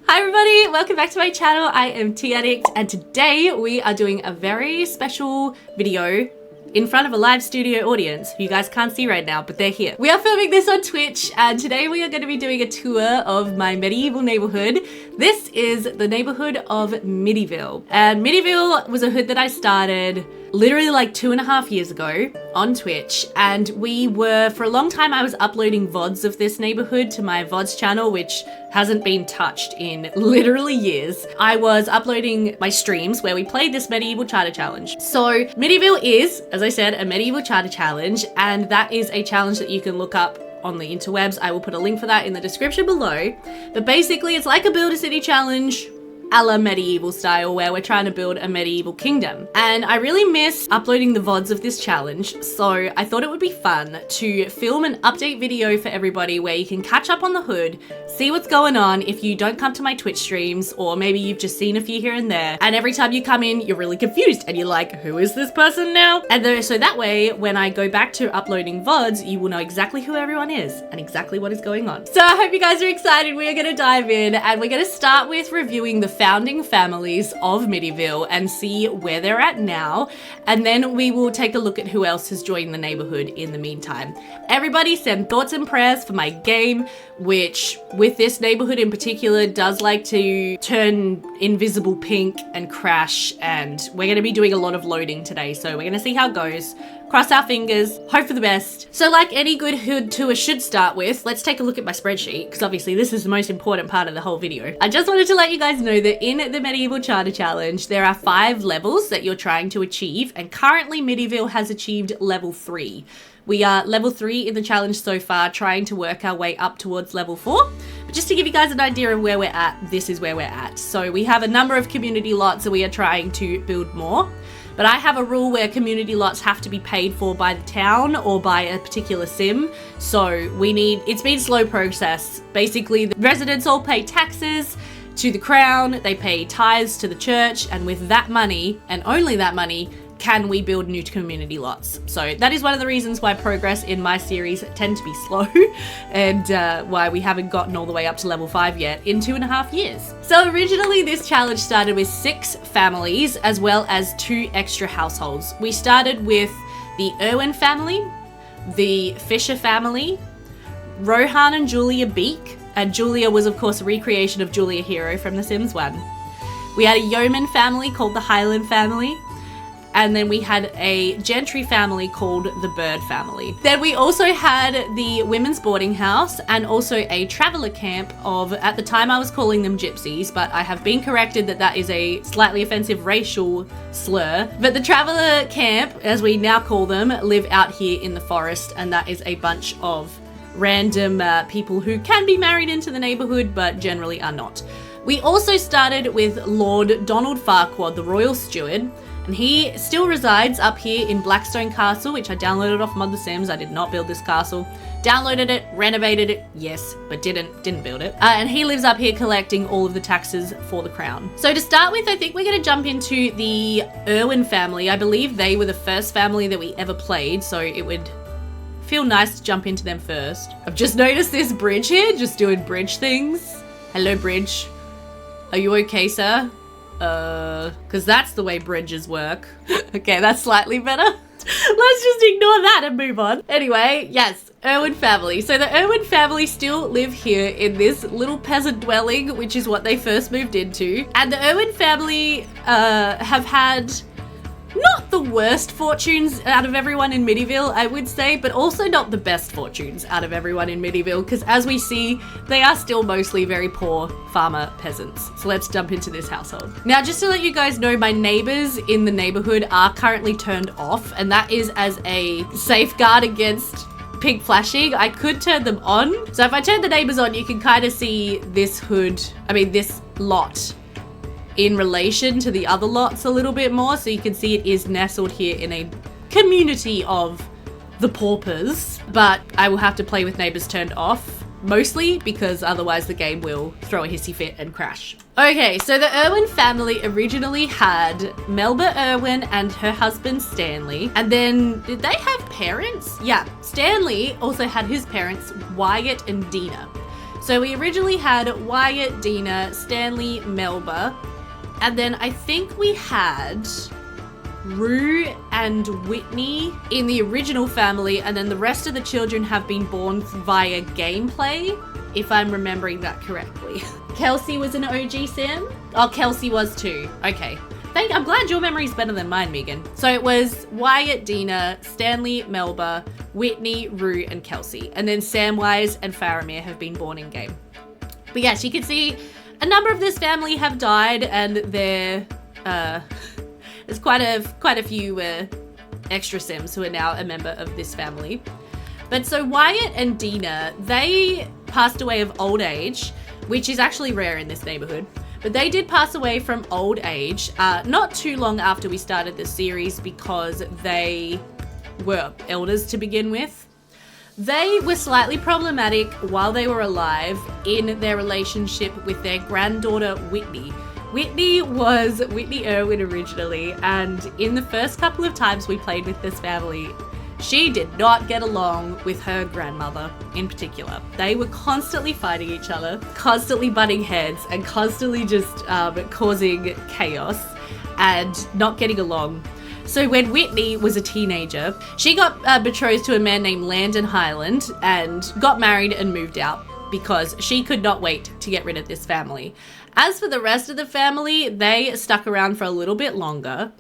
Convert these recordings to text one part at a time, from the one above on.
Hi everybody, welcome back to my channel. I am Addict and today we are doing a very special video in front of a live studio audience who you guys can't see right now, but they're here. We are filming this on Twitch and today we are going to be doing a tour of my medieval neighborhood. This is the neighborhood of Midiville, and Midiville was a hood that I started literally like 2.5 years ago on Twitch, and for a long time I was uploading VODs of this neighborhood to my VODs channel, which hasn't been touched in literally years. I was uploading my streams where we played this medieval charter challenge. So Midiville is, as I said, a medieval charter challenge, and that is a challenge that you can look up on the interwebs. I will put a link for that in the description below. But basically it's like a build a city challenge a la medieval style, where we're trying to build a medieval kingdom. And I really miss uploading the VODs of this challenge, so I thought it would be fun to film an update video for everybody where you can catch up on the hood, see what's going on if you don't come to my Twitch streams, or maybe you've just seen a few here and there, and every time you come in you're really confused and you're like, who is this person now? And so that way when I go back to uploading VODs, you will know exactly who everyone is and exactly what is going on. So I hope you guys are excited. We are going to dive in and we're going to start with reviewing the founding families of Midiville and see where they're at now, and then we will take a look at who else has joined the neighborhood in the meantime. Everybody send thoughts and prayers for my game, which with this neighborhood in particular does like to turn invisible pink and crash, and we're going to be doing a lot of loading today, so we're going to see how it goes. Cross our fingers, hope for the best. So like any good hood tour should start with, let's take a look at my spreadsheet, because obviously this is the most important part of the whole video. I just wanted to let you guys know that in the Medieval Charter Challenge, there are 5 levels that you're trying to achieve, and currently Midiville has achieved level 3. We are level 3 in the challenge so far, trying to work our way up towards level 4. But just to give you guys an idea of where we're at, this is where we're at. So we have a number of community lots that we are trying to build more. But I have a rule where community lots have to be paid for by the town or by a particular sim. So it's been a slow process. Basically, the residents all pay taxes to the crown, they pay tithes to the church, and with that money, and only that money, can we build new community lots. So that is one of the reasons why progress in my series tend to be slow and why we haven't gotten all the way up to level 5 yet in 2.5 years. So originally this challenge started with 6 families as well as 2 extra households. We started with the Irwin family, the Fisher family, Rohan and Julia Beake, and Julia was of course a recreation of Julia Hero from The Sims 1. We had a yeoman family called the Hyland family, and then we had a gentry family called the Bird family. Then we also had the women's boarding house and also a traveller camp of, at the time I was calling them gypsies, but I have been corrected that that is a slightly offensive racial slur. But the traveller camp, as we now call them, live out here in the forest, and that is a bunch of random people who can be married into the neighbourhood but generally are not. We also started with Lord Donald Farquaad, the royal steward, and he still resides up here in Blackstone Castle, which I downloaded off Mod The Sims. I did not build this castle. Downloaded it, renovated it, yes, but didn't build it. And he lives up here collecting all of the taxes for the crown. So to start with, I think we're going to jump into the Irwin family. I believe they were the first family that we ever played, so it would feel nice to jump into them first. I've just noticed this bridge here, just doing bridge things. Hello, bridge. Are you okay, sir? Because that's the way bridges work. Okay, that's slightly better. Let's just ignore that and move on. Anyway, yes, Irwin family. So the Irwin family still live here in this little peasant dwelling, which is what they first moved into. And the Irwin family have had not the worst fortunes out of everyone in Midiville, I would say, but also not the best fortunes out of everyone in Midiville, because as we see, they are still mostly very poor farmer peasants. So let's jump into this household. Now, just to let you guys know, my neighbors in the neighborhood are currently turned off, and that is as a safeguard against pink flashing. I could turn them on. So if I turn the neighbors on, you can kind of see this lot in relation to the other lots a little bit more, so you can see it is nestled here in a community of the paupers, but I will have to play with neighbors turned off, mostly because otherwise the game will throw a hissy fit and crash. Okay, so the Irwin family originally had Melba Irwin and her husband Stanley, and then did they have parents? Yeah, Stanley also had his parents Wyatt and Dina. So we originally had Wyatt, Dina, Stanley, Melba, and then I think we had Rue and Whitney in the original family, and then the rest of the children have been born via gameplay, if I'm remembering that correctly. Kelsey was an OG sim? Oh, Kelsey was too. Okay. I'm glad your memory's better than mine, Megan. So it was Wyatt, Dina, Stanley, Melba, Whitney, Rue, and Kelsey. And then Samwise and Faramir have been born in game. But yes, you can see a number of this family have died, and there's quite a few extra sims who are now a member of this family. But so Wyatt and Dina, they passed away of old age, which is actually rare in this neighborhood. But they did pass away from old age not too long after we started the series, because they were elders to begin with. They were slightly problematic while they were alive in their relationship with their granddaughter Whitney. Whitney was Whitney Irwin originally, and in the first couple of times we played with this family, she did not get along with her grandmother in particular. They were constantly fighting each other, constantly butting heads, and constantly just causing chaos and not getting along. So when Whitney was a teenager, she got betrothed to a man named Landon Hyland and got married and moved out because she could not wait to get rid of this family. As for the rest of the family, they stuck around for a little bit longer.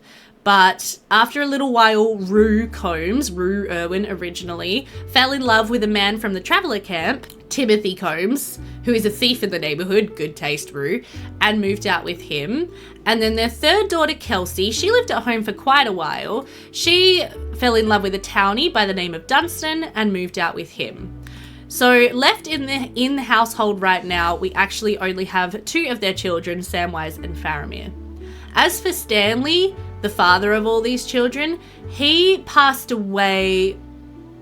But after a little while, Rue Irwin originally, fell in love with a man from the traveller camp, Timothy Combs, who is a thief in the neighbourhood, good taste Rue, and moved out with him. And then their third daughter, Kelsey, she lived at home for quite a while. She fell in love with a townie by the name of Dunstan and moved out with him. So left in the household right now, we actually only have two of their children, Samwise and Faramir. As for Stanley, the father of all these children, he passed away.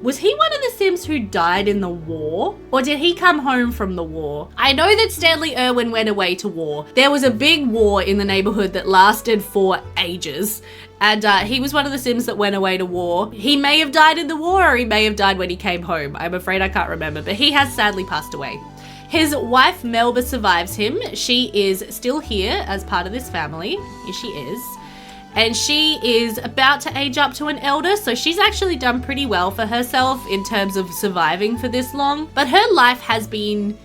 Was he one of the Sims who died in the war? Or did he come home from the war? I know that Stanley Irwin went away to war. There was a big war in the neighborhood that lasted for ages. And he was one of the Sims that went away to war. He may have died in the war, or he may have died when he came home. I'm afraid I can't remember, but he has sadly passed away. His wife Melba survives him. She is still here as part of this family. Yes, she is. And she is about to age up to an elder, so she's actually done pretty well for herself in terms of surviving for this long. But her life has been,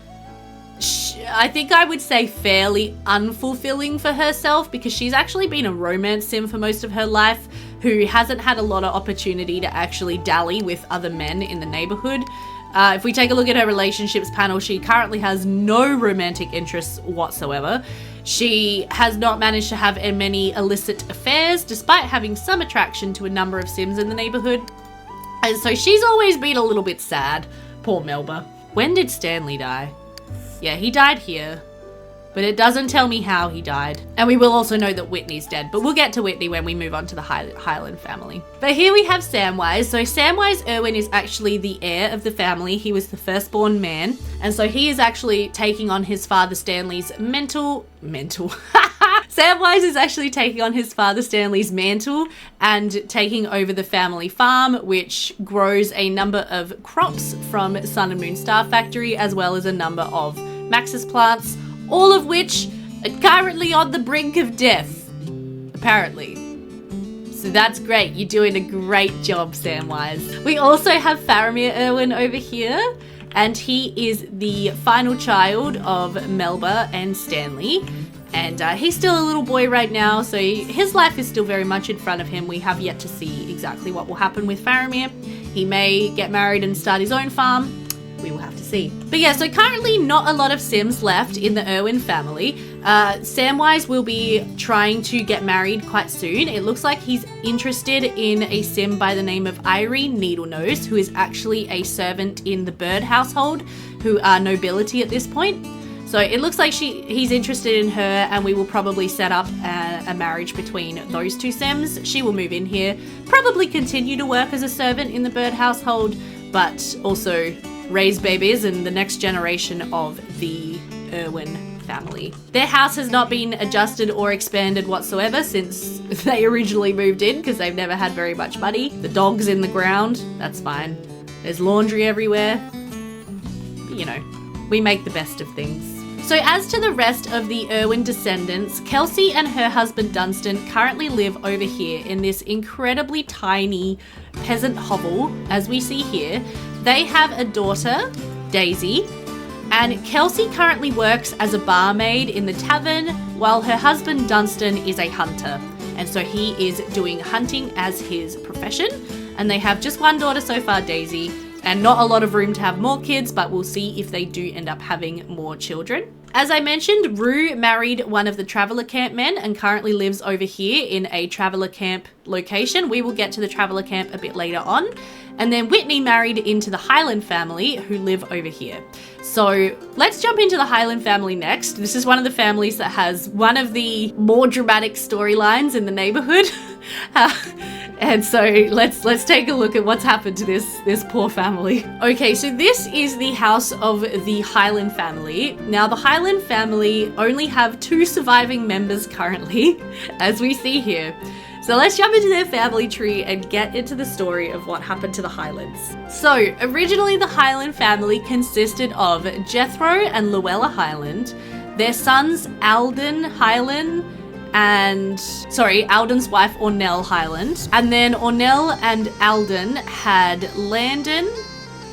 I think I would say, fairly unfulfilling for herself, because she's actually been a romance sim for most of her life who hasn't had a lot of opportunity to actually dally with other men in the neighborhood. If we take a look at her relationships panel, she currently has no romantic interests whatsoever. She has not managed to have many illicit affairs, despite having some attraction to a number of Sims in the neighborhood. And so she's always been a little bit sad. Poor Melba. When did Stanley die? Yeah, he died here. But it doesn't tell me how he died. And we will also know that Whitney's dead, but we'll get to Whitney when we move on to the Hyland family. But here we have Samwise. So Samwise Irwin is actually the heir of the family. He was the firstborn man. And so he is actually taking on his father Stanley's mental. Samwise is actually taking on his father Stanley's mantle and taking over the family farm, which grows a number of crops from Sun and Moon Star Factory, as well as a number of Maxis plants, all of which are currently on the brink of death, apparently. So that's great. You're doing a great job, Samwise. We also have Faramir Irwin over here, and he is the final child of Melba and Stanley. And he's still a little boy right now, so his life is still very much in front of him. We have yet to see exactly what will happen with Faramir. He may get married and start his own farm. We will have to see. But yeah, so currently not a lot of Sims left in the Irwin family. Samwise will be trying to get married quite soon. It looks like he's interested in a Sim by the name of Irene Needlenose, who is actually a servant in the Bird household, who are nobility at this point. So it looks like he's interested in her, and we will probably set up a marriage between those two Sims. She will move in here, probably continue to work as a servant in the Bird household, but also raise babies in the next generation of the Irwin family. Their house has not been adjusted or expanded whatsoever since they originally moved in, because they've never had very much money. The dog's in the ground, that's fine. There's laundry everywhere. But, you know, we make the best of things. So as to the rest of the Irwin descendants, Kelsey and her husband Dunstan currently live over here in this incredibly tiny peasant hovel, as we see here. They have a daughter, Daisy, and Kelsey currently works as a barmaid in the tavern, while her husband Dunstan is a hunter. And so he is doing hunting as his profession. And they have just one daughter so far, Daisy, and not a lot of room to have more kids, but we'll see if they do end up having more children. As I mentioned, Rue married one of the Traveller Camp men and currently lives over here in a Traveller Camp location. We will get to the Traveller Camp a bit later on. And then Whitney married into the Hyland family who live over here. So let's jump into the Hyland family next. This is one of the families that has one of the more dramatic storylines in the neighborhood. And so let's take a look at what's happened to this poor family. Okay, so this is the house of the Hyland family. Now the Hyland family only have 2 surviving members currently, as we see here. So let's jump into their family tree and get into the story of what happened to the Hylands. So Originally the Hyland family consisted of Jethro and Luella Hyland, their sons Alden Hyland, Alden's wife Ornell Hyland, and then Ornell and Alden had Landon,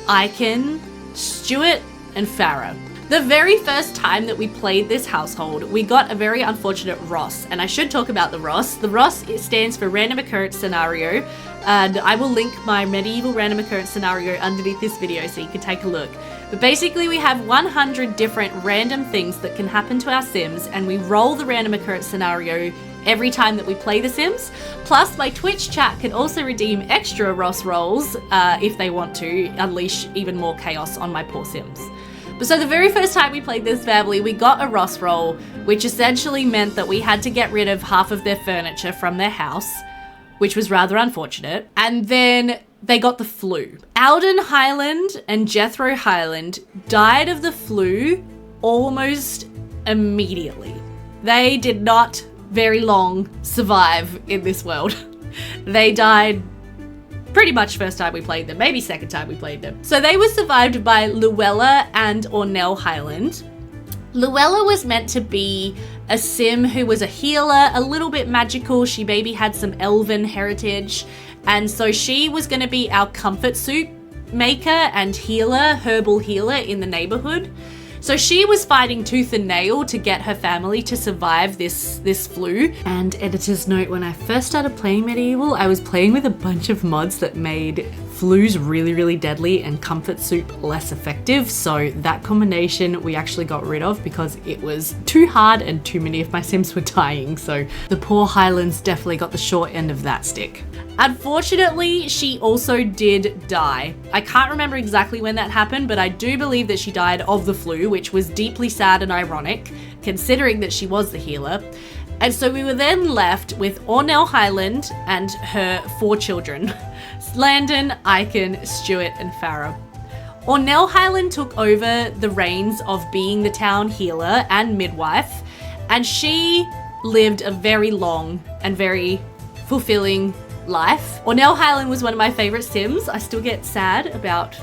Ikin, Stuart, and Farah. The very first time that we played this household, we got a very unfortunate Ross, and I should talk about the Ross. The Ross stands for Random Occurrence Scenario, and I will link my medieval random occurrence scenario underneath this video so you can take a look. But basically we have 100 different random things that can happen to our Sims, and we roll the random occurrence scenario every time that we play The Sims. Plus, my Twitch chat can also redeem extra Ross rolls if they want to unleash even more chaos on my poor Sims. But so the very first time we played this family, we got a Ross roll, which essentially meant that we had to get rid of half of their furniture from their house, which was rather unfortunate. And then they got the flu. Alden Hyland and Jethro Hyland died of the flu almost immediately. They did not very long survive in this world. They died pretty much first time we played them, maybe second time we played them. So they were survived by Luella and Ornell Hyland. Luella was meant to be a Sim who was a healer, a little bit magical. She maybe had some elven heritage. And so she was going to be our comfort soup maker and healer, herbal healer in the neighborhood. So she was fighting tooth and nail to get her family to survive this flu. And editor's note, when I first started playing Medieval, I was playing with a bunch of mods that made flus really, really deadly and comfort soup less effective. So that combination we actually got rid of because it was too hard and too many of my Sims were dying. So the poor Hylands definitely got the short end of that stick. Unfortunately, she also did die. I can't remember exactly when that happened, but I do believe that she died of the flu, which was deeply sad and ironic, considering that she was the healer. And so we were then left with Ornell Hyland and her 4 children, Landon, Ikin, Stuart, and Farah. Ornell Hyland took over the reins of being the town healer and midwife, and she lived a very long and very fulfilling life. Ornell Hyland was one of my favorite Sims. I still get sad about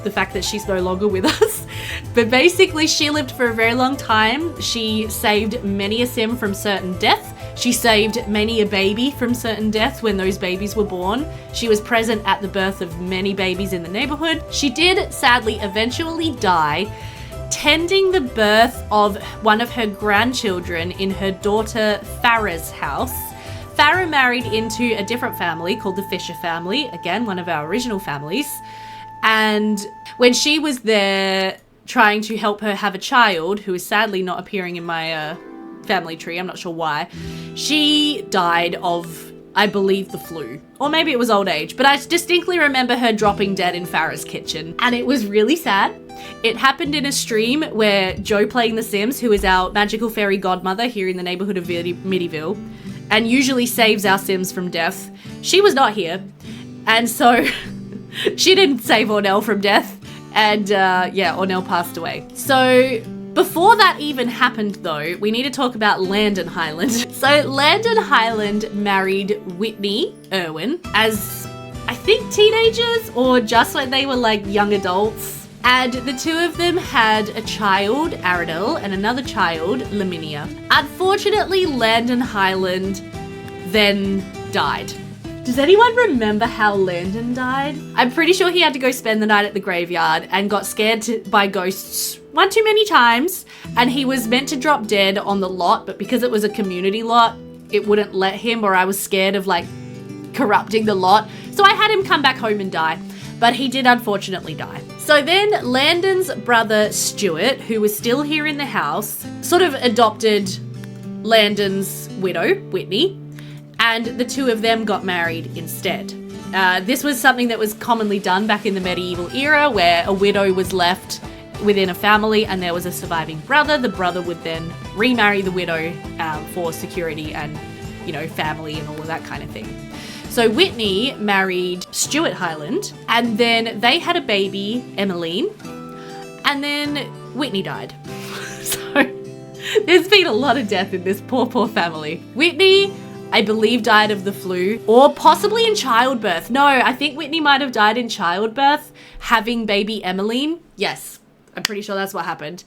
the fact that she's no longer with us. But basically she lived for a very long time. She saved many a Sim from certain death. She saved many a baby from certain death when those babies were born. She was present at the birth of many babies in the neighborhood. She did sadly eventually die tending the birth of one of her grandchildren in her daughter Farah's house. Farah married into a different family called the Fisher family, again, one of our original families. And when she was there trying to help her have a child, who is sadly not appearing in my family tree, I'm not sure why, she died of, I believe, the flu. Or maybe it was old age, but I distinctly remember her dropping dead in Farah's kitchen. And it was really sad. It happened in a stream where Joe playing The Sims, who is our magical fairy godmother here in the neighborhood of Midiville, and usually saves our Sims from death. She was not here, and so she didn't save Ornell from death, and yeah, Ornell passed away. So before that even happened though, we need to talk about Landon Hyland. So Landon Hyland married Whitney Irwin as, I think, teenagers, or just when they were like young adults. And the two of them had a child, Aradel, and another child, Laminia. Unfortunately, Landon Hyland then died. Does anyone remember how Landon died? I'm pretty sure he had to go spend the night at the graveyard and got scared by ghosts one too many times, and he was meant to drop dead on the lot, but because it was a community lot, it wouldn't let him, or I was scared of like corrupting the lot. So I had him come back home and die, but he did unfortunately die. So then Landon's brother Stuart, who was still here in the house, sort of adopted Landon's widow, Whitney, and the two of them got married instead. This was something that was commonly done back in the medieval era, where a widow was left within a family and there was a surviving brother. The brother would then remarry the widow for security and, you know, family and all of that kind of thing. So Whitney married Stuart Hyland, and then they had a baby, Emmeline, and then Whitney died. So there's been a lot of death in this poor family. Whitney, I believe, died of the flu, or possibly in childbirth. No, I think Whitney might have died in childbirth, having baby Emmeline. Yes, I'm pretty sure that's what happened.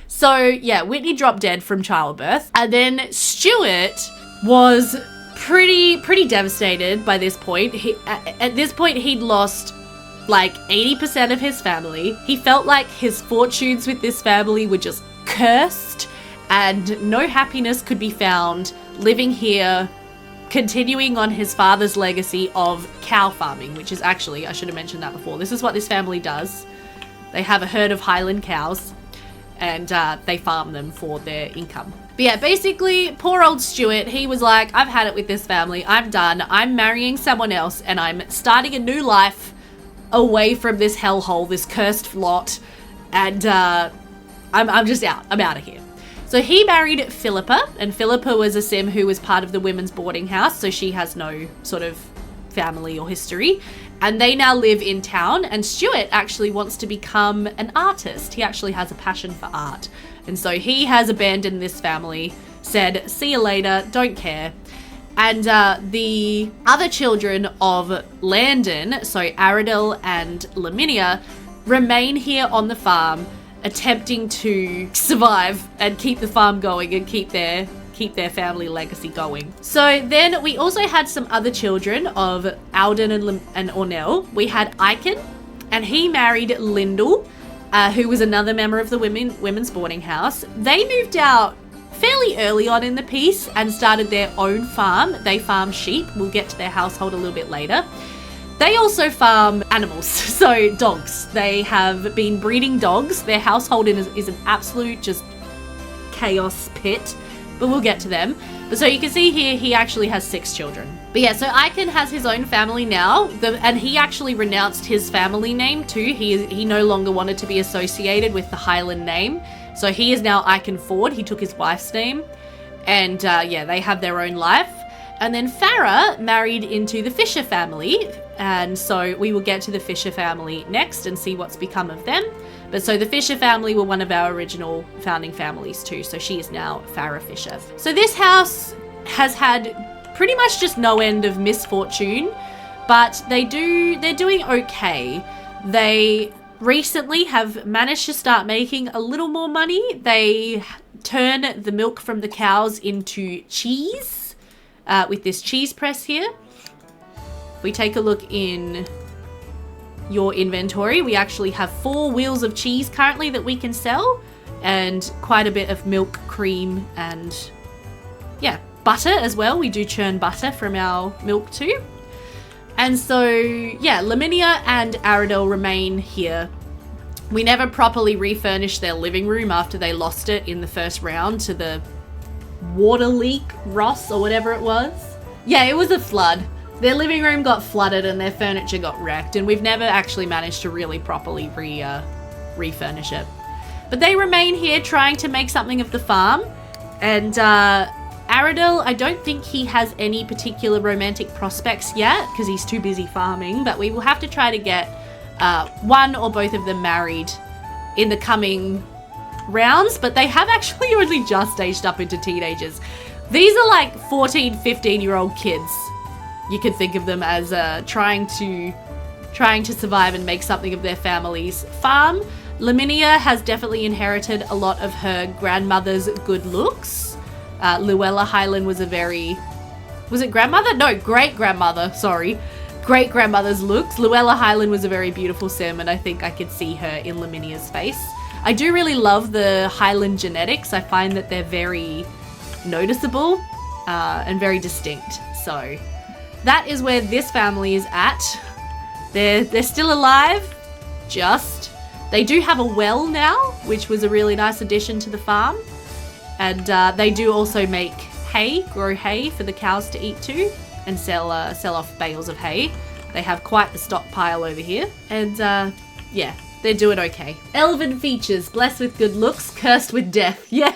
So yeah, Whitney dropped dead from childbirth, and then Stuart was pretty devastated by this point. At this point, he'd lost like 80% of his family. He felt like his fortunes with this family were just cursed, and no happiness could be found living here, continuing on his father's legacy of cow farming, which is actually, I should have mentioned that before, this is what this family does. They have a herd of Hyland cows, and they farm them for their income. But yeah, basically, poor old Stuart, he was like, I've had it with this family, I'm done, I'm marrying someone else, and I'm starting a new life away from this hellhole, this cursed lot, and I'm just out, I'm out of here. So he married Philippa, and Philippa was a sim who was part of the women's boarding house, so she has no sort of family or history, and they now live in town, and Stuart actually wants to become an artist. He actually has a passion for art, and so he has abandoned this family, said, see you later, don't care. And the other children of Landon, so Aradel and Laminia, remain here on the farm, attempting to survive and keep the farm going and keep their family legacy going. So then we also had some other children of Alden and Ornell. We had Ikin, and he married Lyndall, who was another member of the women's boarding house. They moved out fairly early on in the piece and started their own farm. They farm sheep. We'll get to their household a little bit later. They also farm animals, so dogs. They have been breeding dogs. Their household is an absolute just chaos pit, but we'll get to them. But so you can see here, he actually has 6 children. But yeah, so Ikin has his own family now, and he actually renounced his family name too. He no longer wanted to be associated with the Hyland name. So he is now Ikin Forde. He took his wife's name, and yeah, they have their own life. And then Farah married into the Fisher family, and so we will get to the Fisher family next and see what's become of them. But so the Fisher family were one of our original founding families too, so she is now Farah Fisher. So this house has had pretty much just no end of misfortune, but they're doing okay. They recently have managed to start making a little more money. They turn the milk from the cows into cheese. With this cheese press here. If we take a look in your inventory, we actually have 4 wheels of cheese currently that we can sell, and quite a bit of milk, cream, and yeah, butter as well. We do churn butter from our milk too. And so yeah, Laminia and Aradel remain here. We never properly refurnished their living room after they lost it in the first round to the water leak, Ross, or whatever it was. Yeah, it was a flood. Their living room got flooded and their furniture got wrecked, and we've never actually managed to really properly refurnish it. But they remain here trying to make something of the farm. And Aradel, I don't think he has any particular romantic prospects yet because he's too busy farming, but we will have to try to get one or both of them married in the coming rounds, but they have actually only just aged up into teenagers. These are like 14, 15-year-old kids. You could think of them as trying to survive and make something of their family's farm. Lavinia has definitely inherited a lot of her grandmother's good looks. Luella Hyland was was it grandmother? No, great-grandmother, sorry. Great-grandmother's looks. Luella Hyland was a very beautiful sim, and I think I could see her in Lavinia's face. I do really love the Hyland genetics. I find that they're very noticeable and very distinct. So that is where this family is at. They're still alive, They do have a well now, which was a really nice addition to the farm. And they do also make hay, grow hay for the cows to eat too, and sell off bales of hay. They have quite the stockpile over here. And yeah, they're doing okay. Elven features, blessed with good looks, cursed with death. Yeah,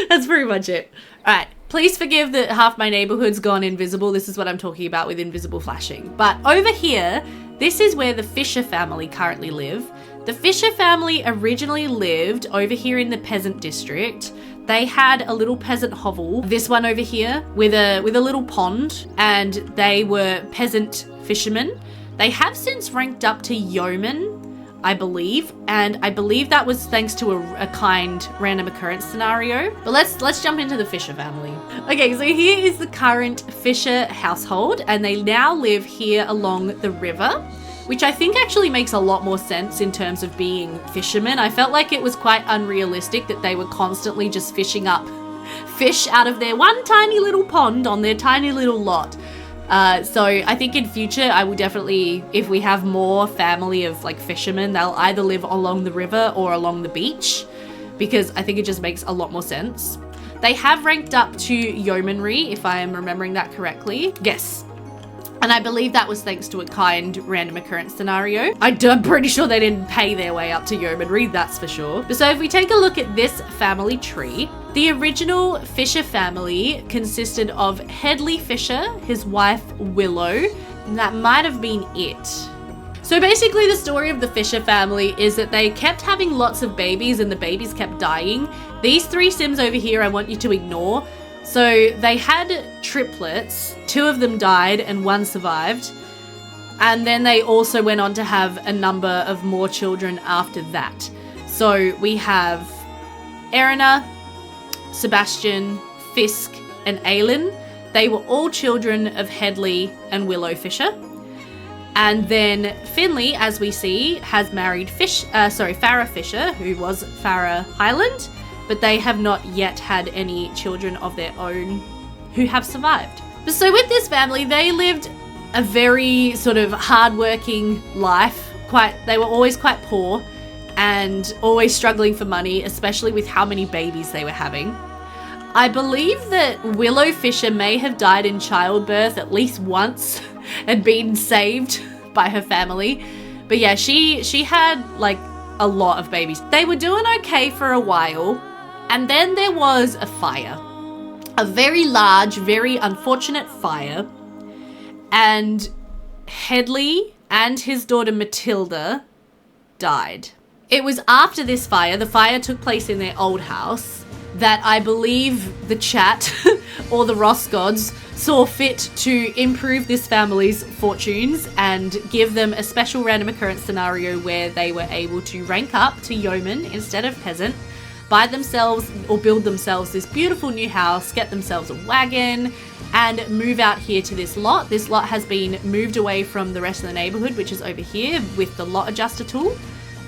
that's pretty much it. All right. Please forgive that half my neighborhood's gone invisible. This is what I'm talking about with invisible flashing. But over here, this is where the Fisher family currently live. The Fisher family originally lived over here in the peasant district. They had a little peasant hovel, this one over here, with a little pond, and they were peasant fishermen. They have since ranked up to yeoman, I believe, and I believe that was thanks to a kind random occurrence scenario. But let's jump into the Fisher family. Okay, so here is the current Fisher household, and they now live here along the river, which I think actually makes a lot more sense in terms of being fishermen. I felt like it was quite unrealistic that they were constantly just fishing up fish out of their one tiny little pond on their tiny little lot. So I think in future I will definitely, if we have more family of like fishermen, they'll either live along the river or along the beach, because I think it just makes a lot more sense. They have ranked up to yeomanry, if I am remembering that correctly. Yes. And I believe that was thanks to a kind random occurrence scenario. I'm pretty sure they didn't pay their way up to yeomanry, that's for sure. So if we take a look at this family tree, the original Fisher family consisted of Hedley Fisher, his wife Willow, and that might have been it. So basically the story of the Fisher family is that they kept having lots of babies and the babies kept dying. These three Sims over here I want you to ignore. So they had triplets, 2 of them died and 1 survived. And then they also went on to have a number of more children after that. So we have Erina, Sebastian, Fisk, and Aylin. They were all children of Hedley and Willow Fisher. And then Finley, as we see, has married Farrah Fisher, who was Farrah Hyland. But they have not yet had any children of their own who have survived. So with this family, they lived a very sort of hardworking life. They were always quite poor and always struggling for money, especially with how many babies they were having. I believe that Willow Fisher may have died in childbirth at least once and been saved by her family. But yeah, she had like a lot of babies. They were doing okay for a while. And then there was a fire, a very large, very unfortunate fire, and Hedley and his daughter Matilda died. It was after this fire, the fire took place in their old house, that I believe the chat or the Ross gods saw fit to improve this family's fortunes and give them a special random occurrence scenario where they were able to rank up to yeoman instead of peasant, buy themselves or build themselves this beautiful new house, get themselves a wagon, and move out here to this lot. This lot has been moved away from the rest of the neighborhood, which is over here with the lot adjuster tool.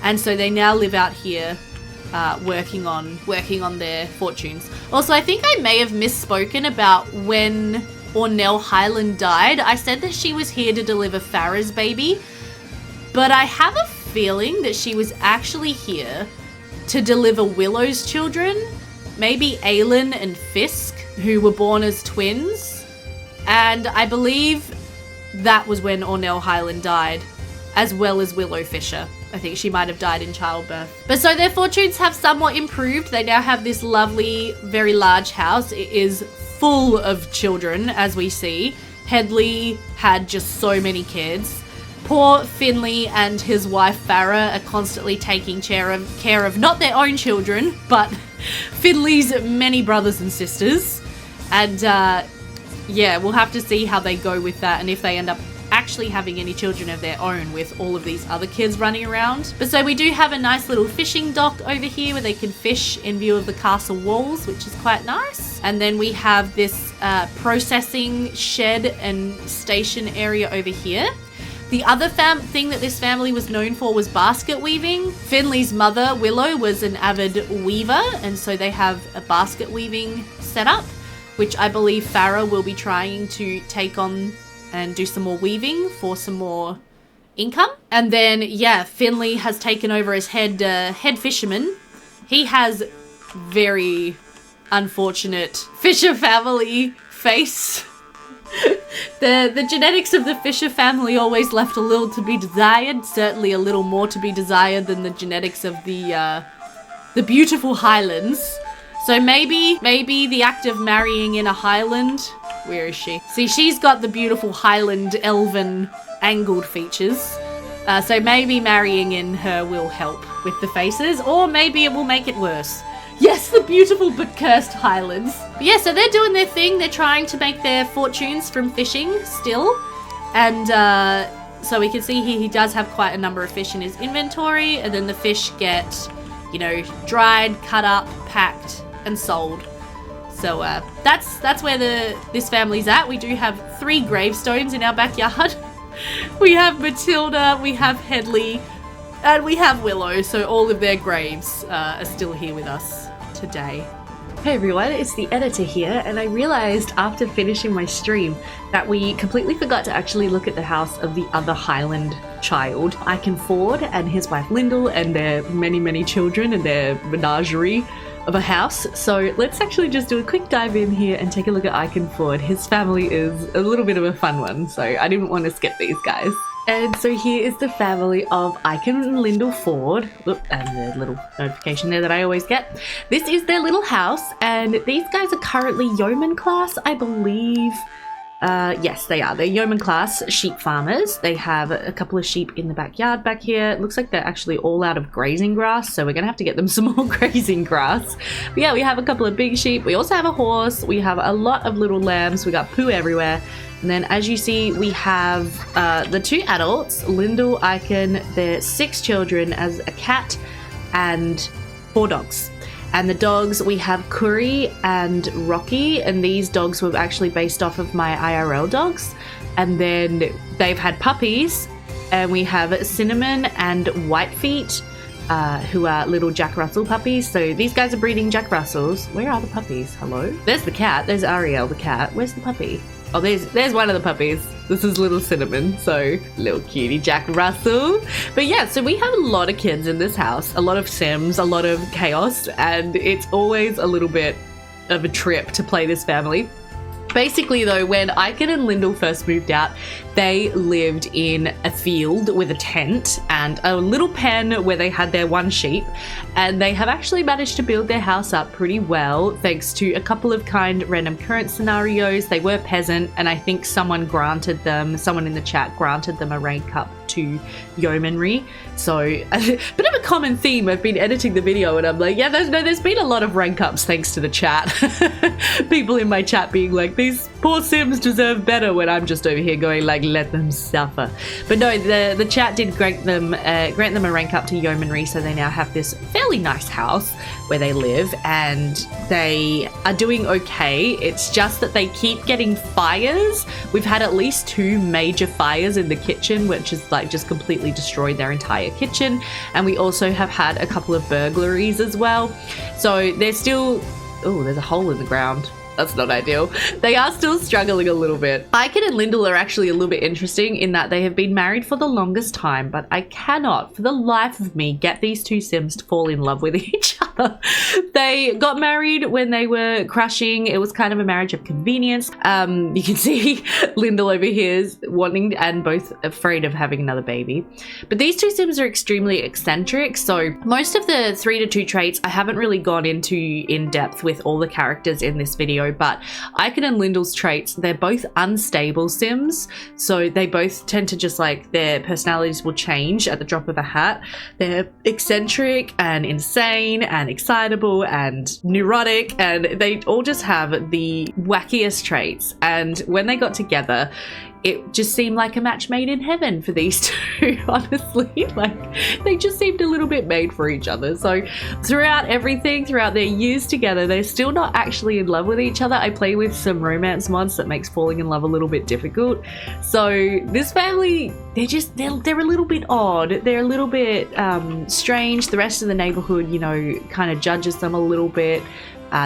And so they now live out here working on their fortunes. Also, I think I may have misspoken about when Ornell Hyland died. I said that she was here to deliver Farrah's baby, but I have a feeling that she was actually here to deliver Willow's children, maybe Aylin and Fisk, who were born as twins. And I believe that was when Ornell Hyland died, as well as Willow Fisher. I think she might have died in childbirth. But so their fortunes have somewhat improved. They now have this lovely, very large house. It is full of children, as we see. Hedley had just so many kids. Poor Finley and his wife Farrah are constantly taking care of not their own children, but Finley's many brothers and sisters. And yeah, we'll have to see how they go with that and if they end up actually having any children of their own with all of these other kids running around. But so we do have a nice little fishing dock over here where they can fish in view of the castle walls, which is quite nice. And then we have this processing shed and station area over here. The other thing that this family was known for was basket weaving. Finley's mother, Willow, was an avid weaver, and so they have a basket weaving setup, which I believe Farah will be trying to take on and do some more weaving for some more income. And then, yeah, Finley has taken over as head fisherman. He has very unfortunate Fisher family face. The genetics of the Fisher family always left a little to be desired, certainly a little more to be desired than the genetics of the beautiful Hylands. So maybe the act of marrying in a Hyland, where is she? See, she's got the beautiful Hyland elven angled features. So maybe marrying in her will help with the faces, or maybe it will make it worse. Yes, the beautiful but cursed Hylands. But yeah, so they're doing their thing. They're trying to make their fortunes from fishing still. And so we can see here he does have quite a number of fish in his inventory. And then the fish get, you know, dried, cut up, packed, and sold. So that's where this family's at. We do have 3 gravestones in our backyard. We have Matilda, we have Headley, and we have Willow. So all of their graves are still here with us today. Hey everyone, it's the editor here, and I realized after finishing my stream that we completely forgot to actually look at the house of the other Hyland child, Ikin Forde, and his wife Lyndall, and their many children and their menagerie of a house. So let's actually just do a quick dive in here and take a look at Ikin Forde. His family is a little bit of a fun one, so I didn't want to skip these guys. And so here is the family of Ikin and Lyndall Forde. Oop, and the little notification there that I always get. This is their little house, and these guys are currently yeoman class, I believe. Yes, they are. They're yeoman class sheep farmers. They have a couple of sheep in the backyard back here. It looks like they're actually all out of grazing grass, so we're gonna have to get them some more grazing grass. But yeah, we have a couple of big sheep. We also have a horse. We have a lot of little lambs. We got poo everywhere. And then as you see, we have the 2 adults, Lyndall, Ikin, their 6 children as a cat, and 4 dogs. And the dogs, we have Curry and Rocky, and these dogs were actually based off of my IRL dogs. And then they've had puppies, and we have Cinnamon and Whitefeet, who are little Jack Russell puppies. So these guys are breeding Jack Russells. Where are the puppies? Hello? There's the cat. There's Ariel, the cat. Where's the puppy? Oh, there's one of the puppies. This is little Cinnamon, so little cutie Jack Russell. But yeah, so we have a lot of kids in this house, a lot of Sims, a lot of chaos, and it's always a little bit of a trip to play this family. Basically though, when Ikin and Lyndall first moved out, they lived in a field with a tent and a little pen where they had their 1 sheep, and they have actually managed to build their house up pretty well thanks to a couple of kind random current scenarios. They were peasant, and I think someone in the chat granted them a rank up to yeomanry. So a bit of a common theme. I've been editing the video and I'm like, yeah, there's been a lot of rank ups thanks to the chat. People in my chat being like, these poor Sims deserve better, when I'm just over here going like, let them suffer. But no, the chat did grant them a rank up to yeomanry, so they now have this fairly nice house where they live, and they are doing okay. It's just that they keep getting fires. We've had at least 2 major fires in the kitchen, which is like just completely destroyed their entire kitchen, and we also have had a couple of burglaries as well. So they're still... Oh, there's a hole in the ground. That's not ideal. They are still struggling a little bit. Ikin and Lyndall are actually a little bit interesting in that they have been married for the longest time, but I cannot, for the life of me, get these 2 Sims to fall in love with each other. They got married when they were crushing. It was kind of a marriage of convenience. You can see Lyndall over here is wanting and both afraid of having another baby. But these 2 Sims are extremely eccentric, so most of the 3-2 traits I haven't really gone into in depth with all the characters in this video, but Ikin and Lyndall's traits, they're both unstable Sims, so they both tend to just like, their personalities will change at the drop of a hat. They're eccentric and insane and excitable and neurotic, and they all just have the wackiest traits. And when they got together, it just seemed like a match made in heaven for these two, honestly. Like, they just seemed a little bit made for each other. So throughout everything, throughout their years together, they're still not actually in love with each other. I play with some romance mods that makes falling in love a little bit difficult. So this family, they're a little bit odd. They're a little bit strange. The rest of the neighborhood, you know, kind of judges them a little bit.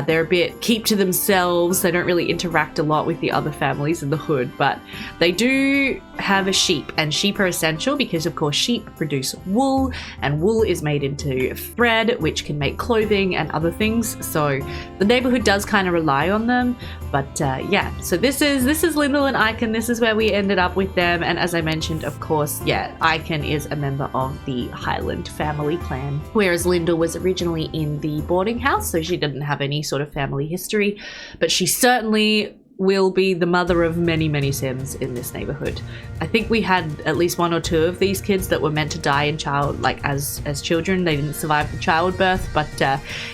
They're a bit keep to themselves. They don't really interact a lot with the other families in the hood, but they do have a sheep, and sheep are essential because, of course, sheep produce wool, and wool is made into thread, which can make clothing and other things. So the neighborhood does kind of rely on them. But yeah, so this is Lyndall and Ikin. This is where we ended up with them. And as I mentioned, of course, yeah, Ikin is a member of the Hyland family clan, whereas Lyndall was originally in the boarding house, so she didn't have any sort of family history, but she certainly will be the mother of many, many Sims in this neighborhood. I think we had at least one or two of these kids that were meant to die in as children. They didn't survive the childbirth, but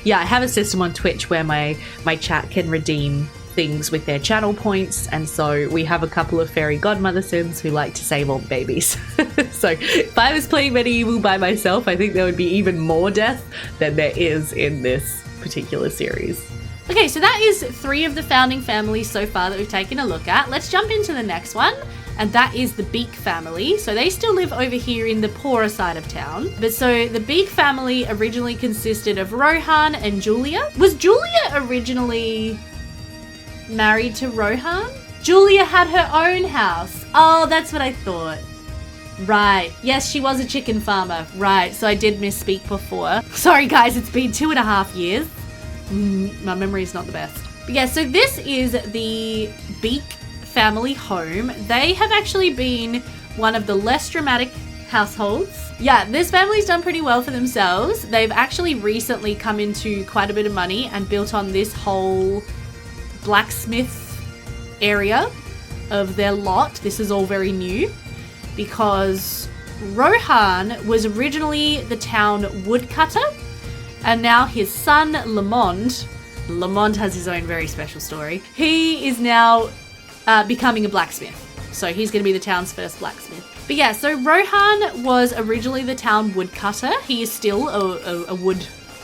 yeah, I have a system on Twitch where my chat can redeem things with their channel points, and so we have a couple of fairy godmother Sims who like to save all the babies. So if I was playing Medieval by myself, I think there would be even more death than there is in this particular series. Okay, so that is 3 of the founding families so far that we've taken a look at. Let's jump into the next one, and that is the Beake family. So they still live over here in the poorer side of town. But so the Beake family originally consisted of Rohan and Julia. Was Julia originally married to Rohan? Julia had her own house. Oh, that's what I thought. Right. Yes, she was a chicken farmer. Right. So I did misspeak before. Sorry, guys. It's been 2.5 years. My memory is not the best. But yeah, so this is the Beake family home. They have actually been one of the less dramatic households. Yeah, this family's done pretty well for themselves. They've actually recently come into quite a bit of money and built on this whole blacksmith area of their lot. This is all very new, because Rohan was originally the town woodcutter, and now his son Lamond has his own very special story. He is now becoming a blacksmith, so he's going to be the town's first blacksmith. But yeah, so Rohan was originally the town woodcutter. He is still a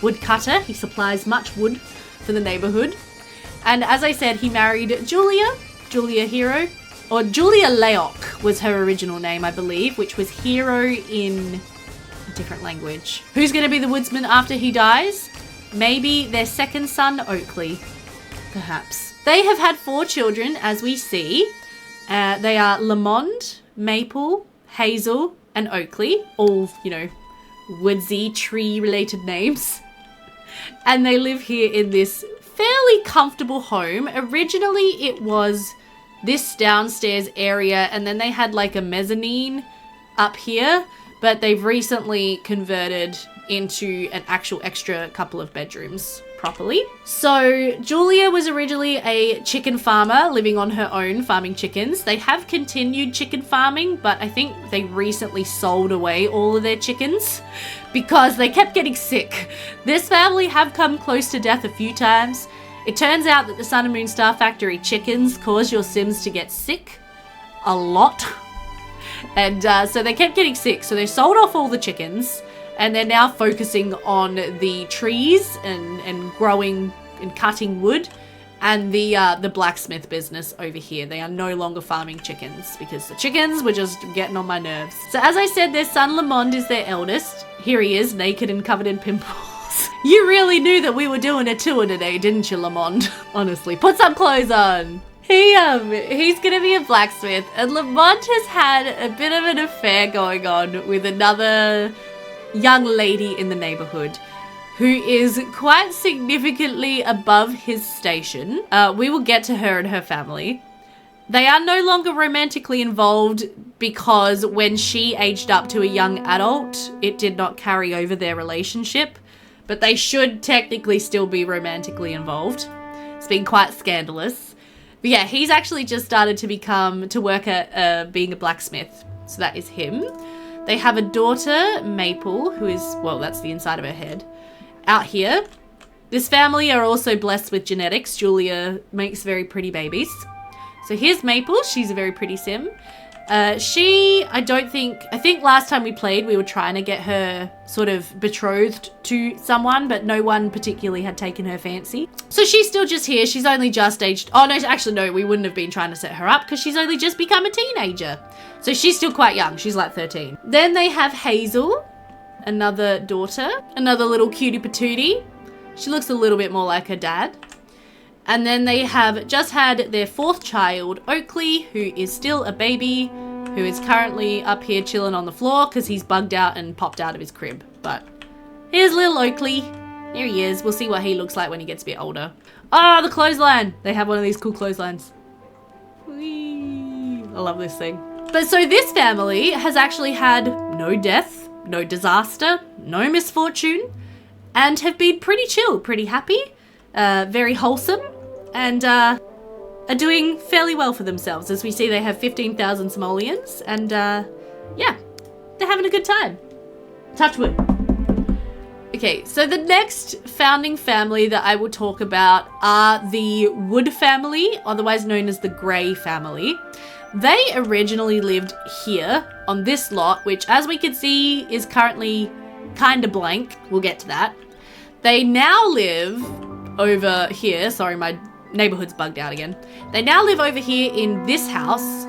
woodcutter. He supplies much wood for the neighborhood. And as I said, he married Julia Hero, or Julia Leok was her original name, I believe, which was hero in a different language. Who's going to be the woodsman after he dies? Maybe their second son, Oakley, perhaps. They have had 4 children, as we see. They are Lamond, Maple, Hazel, and Oakley, all, you know, woodsy, tree-related names. And they live here in this fairly comfortable home. Originally, it was this downstairs area, and then they had like a mezzanine up here, but they've recently converted into an actual extra couple of bedrooms properly. So Julia was originally a chicken farmer living on her own, farming chickens. They have continued chicken farming, but I think they recently sold away all of their chickens because they kept getting sick. This family have come close to death a few times. It turns out that the Sun and Moon Star Factory chickens cause your Sims to get sick a lot. And so they kept getting sick, so they sold off all the chickens, and they're now focusing on the trees and growing and cutting wood, and the blacksmith business over here. They are no longer farming chickens because the chickens were just getting on my nerves. So as I said, their son Lamond is their eldest. Here he is, naked and covered in pimples. You really knew that we were doing a tour today, didn't you, Lamond? Honestly, put some clothes on. He's gonna be a blacksmith, and Lamont has had a bit of an affair going on with another young lady in the neighborhood who is quite significantly above his station. We will get to her and her family. They are no longer romantically involved because when she aged up to a young adult, it did not carry over their relationship, but they should technically still be romantically involved. It's been quite scandalous. But yeah, he's actually just started to work at being a blacksmith. So that is him. They have a daughter, Maple, who is, well, that's the inside of her head, out here. This family are also blessed with genetics. Julia makes very pretty babies. So here's Maple. She's a very pretty sim. I think last time we played, we were trying to get her sort of betrothed to someone, but no one particularly had taken her fancy. So she's still just here. She's only just aged. Oh, no, actually, no, we wouldn't have been trying to set her up because she's only just become a teenager. So she's still quite young. She's like 13. Then they have Hazel, another daughter, another little cutie patootie. She looks a little bit more like her dad. And then they have just had their 4th child, Oakley, who is still a baby, who is currently up here chilling on the floor because he's bugged out and popped out of his crib. But here's little Oakley. There he is. We'll see what he looks like when he gets a bit older. Oh, the clothesline. They have one of these cool clotheslines. Whee! I love this thing. But so this family has actually had no death, no disaster, no misfortune, and have been pretty chill, pretty happy, very wholesome, and are doing fairly well for themselves. As we see, they have 15,000 simoleons, and yeah, they're having a good time. Touch wood. Okay, so the next founding family that I will talk about are the Wood family, otherwise known as the Graye family. They originally lived here on this lot, which, as we can see, is currently kind of blank. We'll get to that. They now live over here. Sorry, my neighborhood's bugged out again. They now live over here in this house,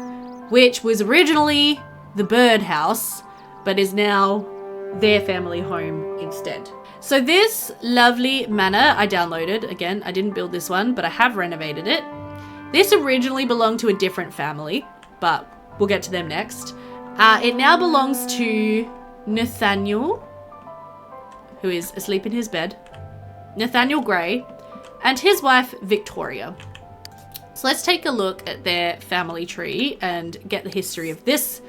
which was originally the bird house, but is now their family home instead. So this lovely manor I downloaded. Again, I didn't build this one, but I have renovated it. This originally belonged to a different family, but we'll get to them next. It now belongs to Nathaniel, who is asleep in his bed, Nathaniel Graye, and his wife, Victoria. So let's take a look at their family tree and get the history of this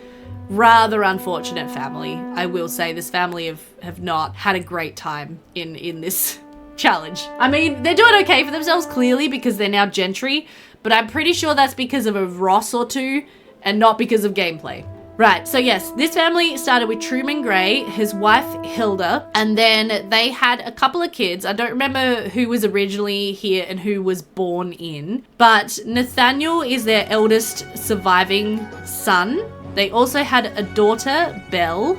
rather unfortunate family. I will say this family have not had a great time in this challenge. I mean, they're doing okay for themselves, clearly, because they're now gentry, but I'm pretty sure that's because of a Ross or two and not because of gameplay. Right, so yes, this family started with Truman Graye, his wife Hilda, and then they had a couple of kids. I don't remember who was originally here and who was born in, but Nathaniel is their eldest surviving son. They also had a daughter, Belle,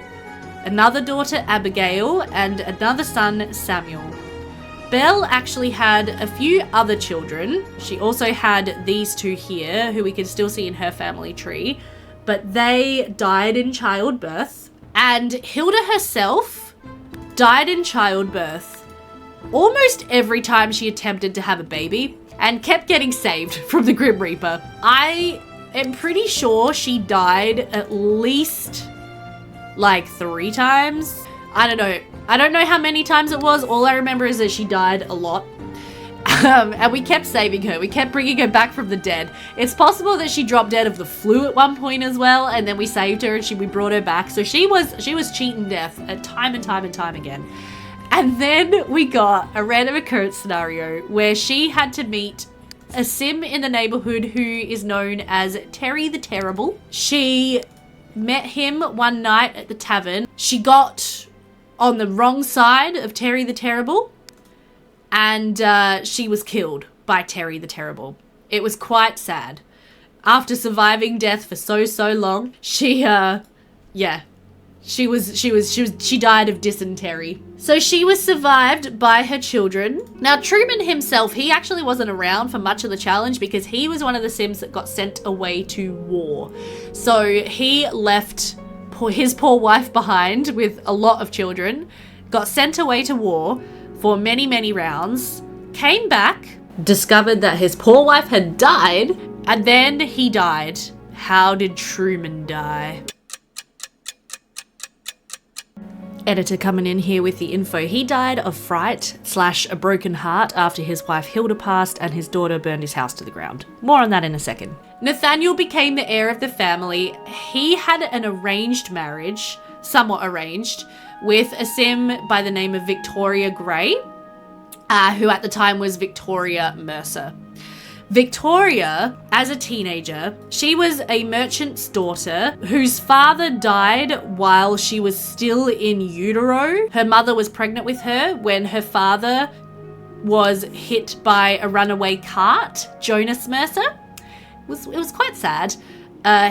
another daughter, Abigail, and another son, Samuel. Belle actually had a few other children. She also had these two here, who we can still see in her family tree, but they died in childbirth. And Hilda herself died in childbirth almost every time she attempted to have a baby and kept getting saved from the Grim Reaper. I am pretty sure she died at least like 3 times. I don't know. I don't know how many times it was. All I remember is that she died a lot. And we kept saving her. We kept bringing her back from the dead. It's possible that she dropped dead of the flu at one point as well, and then we saved her and we brought her back. So she was cheating death time and time and time again. And then we got a random occurrence scenario where she had to meet a sim in the neighborhood who is known as Terry the Terrible. She met him one night at the tavern. She got on the wrong side of Terry the Terrible, and she was killed by Terry the Terrible. It was quite sad. After surviving death for so long, she died of dysentery. So she was survived by her children. Now, Truman himself, he actually wasn't around for much of the challenge because he was one of the Sims that got sent away to war. So he left his poor wife behind with a lot of children, got sent away to war for many rounds, came back, discovered that his poor wife had died, and then he died. How did Truman die? Editor coming in here with the info. He died of fright / a broken heart after his wife Hilda passed and his daughter burned his house to the ground. More on that in a second. Nathaniel became the heir of the family. He had an arranged marriage, somewhat arranged, with a sim by the name of Victoria Graye, who at the time was Victoria Mercer. Victoria, as a teenager, she was a merchant's daughter whose father died while she was still in utero. Her mother was pregnant with her when her father was hit by a runaway cart, Jonas Mercer. it was quite sad.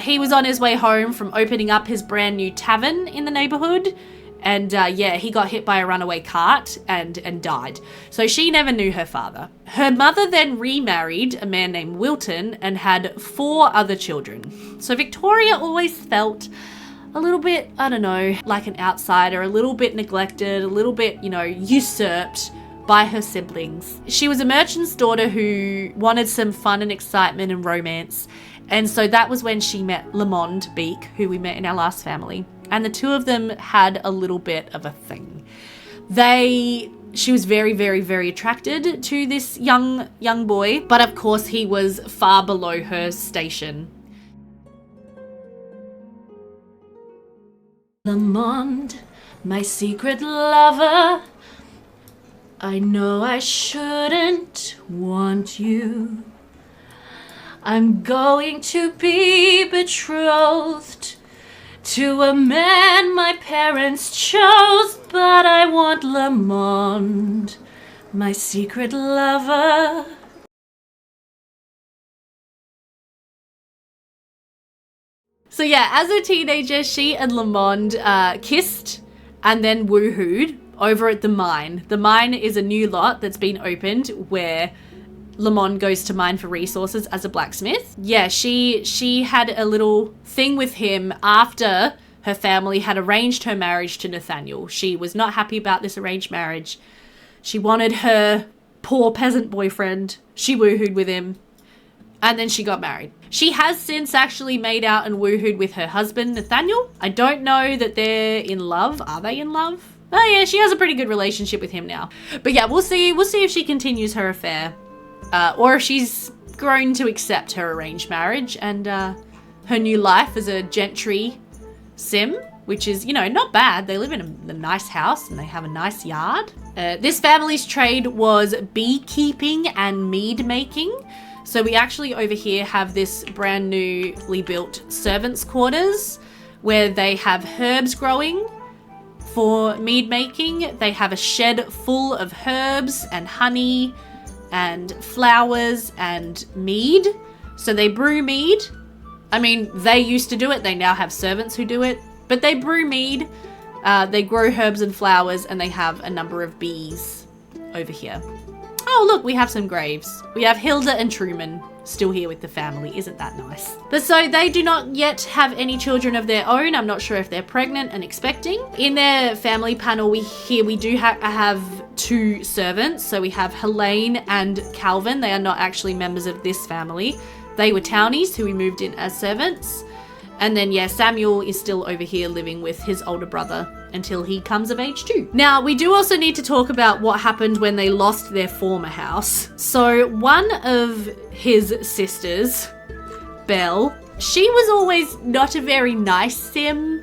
He was on his way home from opening up his brand new tavern in the neighborhood. And he got hit by a runaway cart and died. So she never knew her father. Her mother then remarried a man named Wilton and had 4 other children. So Victoria always felt a little bit, I don't know, like an outsider, a little bit neglected, a little bit, usurped by her siblings. She was a merchant's daughter who wanted some fun and excitement and romance. And so that was when she met Lamond Beake, who we met in our last family. And the two of them had a little bit of a thing. She was very, very, very attracted to this young boy, but of course he was far below her station. Lamond, my secret lover, I know I shouldn't want you. I'm going to be betrothed to a man my parents chose, but I want Lamond, my secret lover. So yeah, as a teenager, she and Lamond kissed and then woohooed over at the mine. The mine is a new lot that's been opened where Lamond goes to mine for resources as a blacksmith. Yeah, she had a little thing with him after her family had arranged her marriage to Nathaniel. She was not happy about this arranged marriage. She wanted her poor peasant boyfriend. She woohooed with him. And then she got married. She has since actually made out and woohooed with her husband, Nathaniel. I don't know that they're in love. Are they in love? Oh yeah, she has a pretty good relationship with him now. But yeah, we'll see if she continues her affair. Or if she's grown to accept her arranged marriage and her new life as a gentry sim, which is, not bad. They live in a nice house and they have a nice yard. This family's trade was beekeeping and mead making. So we actually over here have this brand newly built servants' quarters where they have herbs growing for mead making. They have a shed full of herbs and honey and flowers and mead. So they brew mead. I mean, they used to do it. They now have servants who do it. But they brew mead. They grow herbs and flowers, and they have a number of bees over here. Oh, look, we have some graves. We have Hilda and Truman still here with the family. Isn't that nice? But so they do not yet have any children of their own. I'm not sure if they're pregnant and expecting. In their family panel, we do have 2 servants. So we have Helene and Calvin. They are not actually members of this family. They were townies who we moved in as servants. And then, yeah, Samuel is still over here living with his older brother until he comes of age too. Now, we do also need to talk about what happened when they lost their former house. So one of his sisters, Belle, she was always not a very nice sim.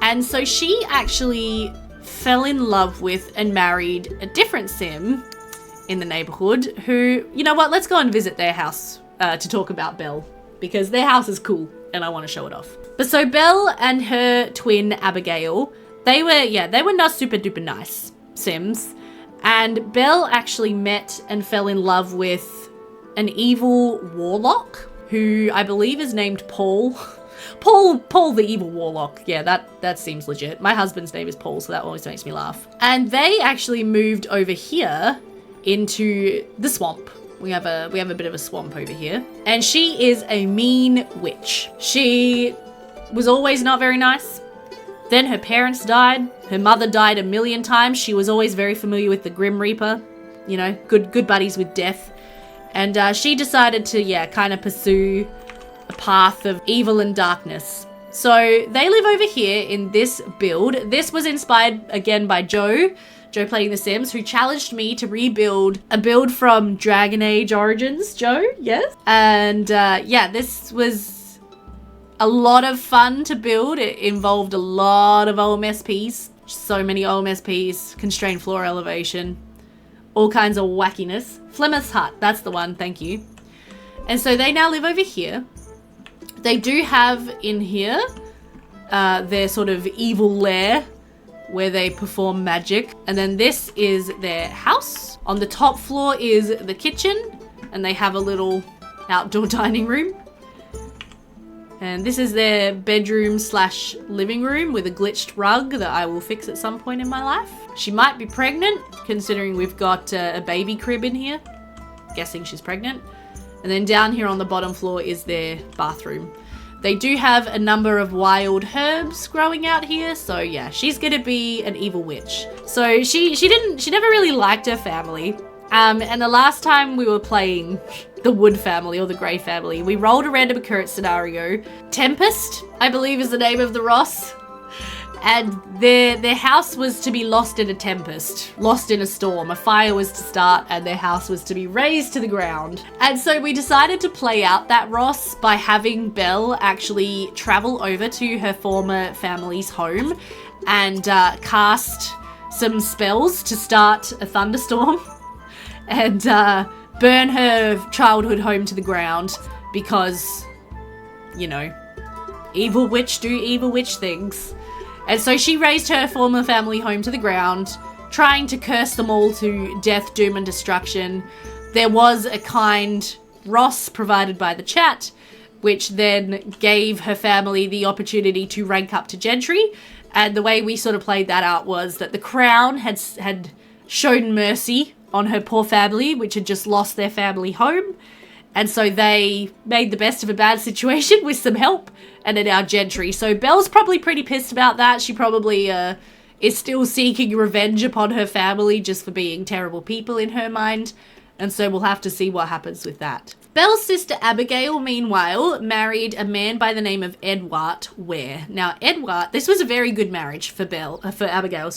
And so she actually fell in love with and married a different sim in the neighborhood who, you know what, let's go and visit their house to talk about Belle, because their house is cool and I want to show it off. But so Belle and her twin Abigail, they were not super duper nice sims. And Belle actually met and fell in love with an evil warlock who I believe is named Paul. Paul the evil warlock. Yeah, that seems legit. My husband's name is Paul, so that always makes me laugh. And they actually moved over here into the swamp. We have a bit of a swamp over here. And she is a mean witch. She was always not very nice. Then her parents died. Her mother died a million times. She was always very familiar with the Grim Reaper. Good buddies with death. And she decided to, kind of pursue a path of evil and darkness. So they live over here in this build. This was inspired again by Joe playing The Sims, who challenged me to rebuild a build from Dragon Age Origins. Joe, yes? And this was a lot of fun to build. It involved a lot of OMSPs. So many OMSPs, constrained floor elevation, all kinds of wackiness. Flemeth's Hut, that's the one, thank you. And so they now live over here. They do have in here their sort of evil lair where they perform magic. And then this is their house. On the top floor is the kitchen, and they have a little outdoor dining room. And this is their bedroom slash living room with a glitched rug that I will fix at some point in my life. She might be pregnant, considering we've got a baby crib in here. Guessing she's pregnant. And then down here on the bottom floor is their bathroom. They do have a number of wild herbs growing out here, so yeah, she's gonna be an evil witch. So she never really liked her family. And the last time we were playing the Wood family or the Graye family, we rolled a random occurrence scenario. Tempest, I believe, is the name of the Ross. And their house was to be lost in a tempest, lost in a storm. A fire was to start and their house was to be razed to the ground. And so we decided to play out that Ross by having Belle actually travel over to her former family's home and cast some spells to start a thunderstorm and burn her childhood home to the ground because, you know, evil witch do evil witch things. And so she razed her former family home to the ground, trying to curse them all to death, doom, and destruction. There was a kind Ross provided by the chat, which then gave her family the opportunity to rank up to gentry. And the way we sort of played that out was that the crown had shown mercy on her poor family, which had just lost their family home. And so they made the best of a bad situation with some help and are now gentry. So Belle's probably pretty pissed about that. She probably is still seeking revenge upon her family just for being terrible people in her mind. And so we'll have to see what happens with that. Belle's sister Abigail, meanwhile, married a man by the name of Edward Ware. Now, Edward, this was a very good marriage for Abigail,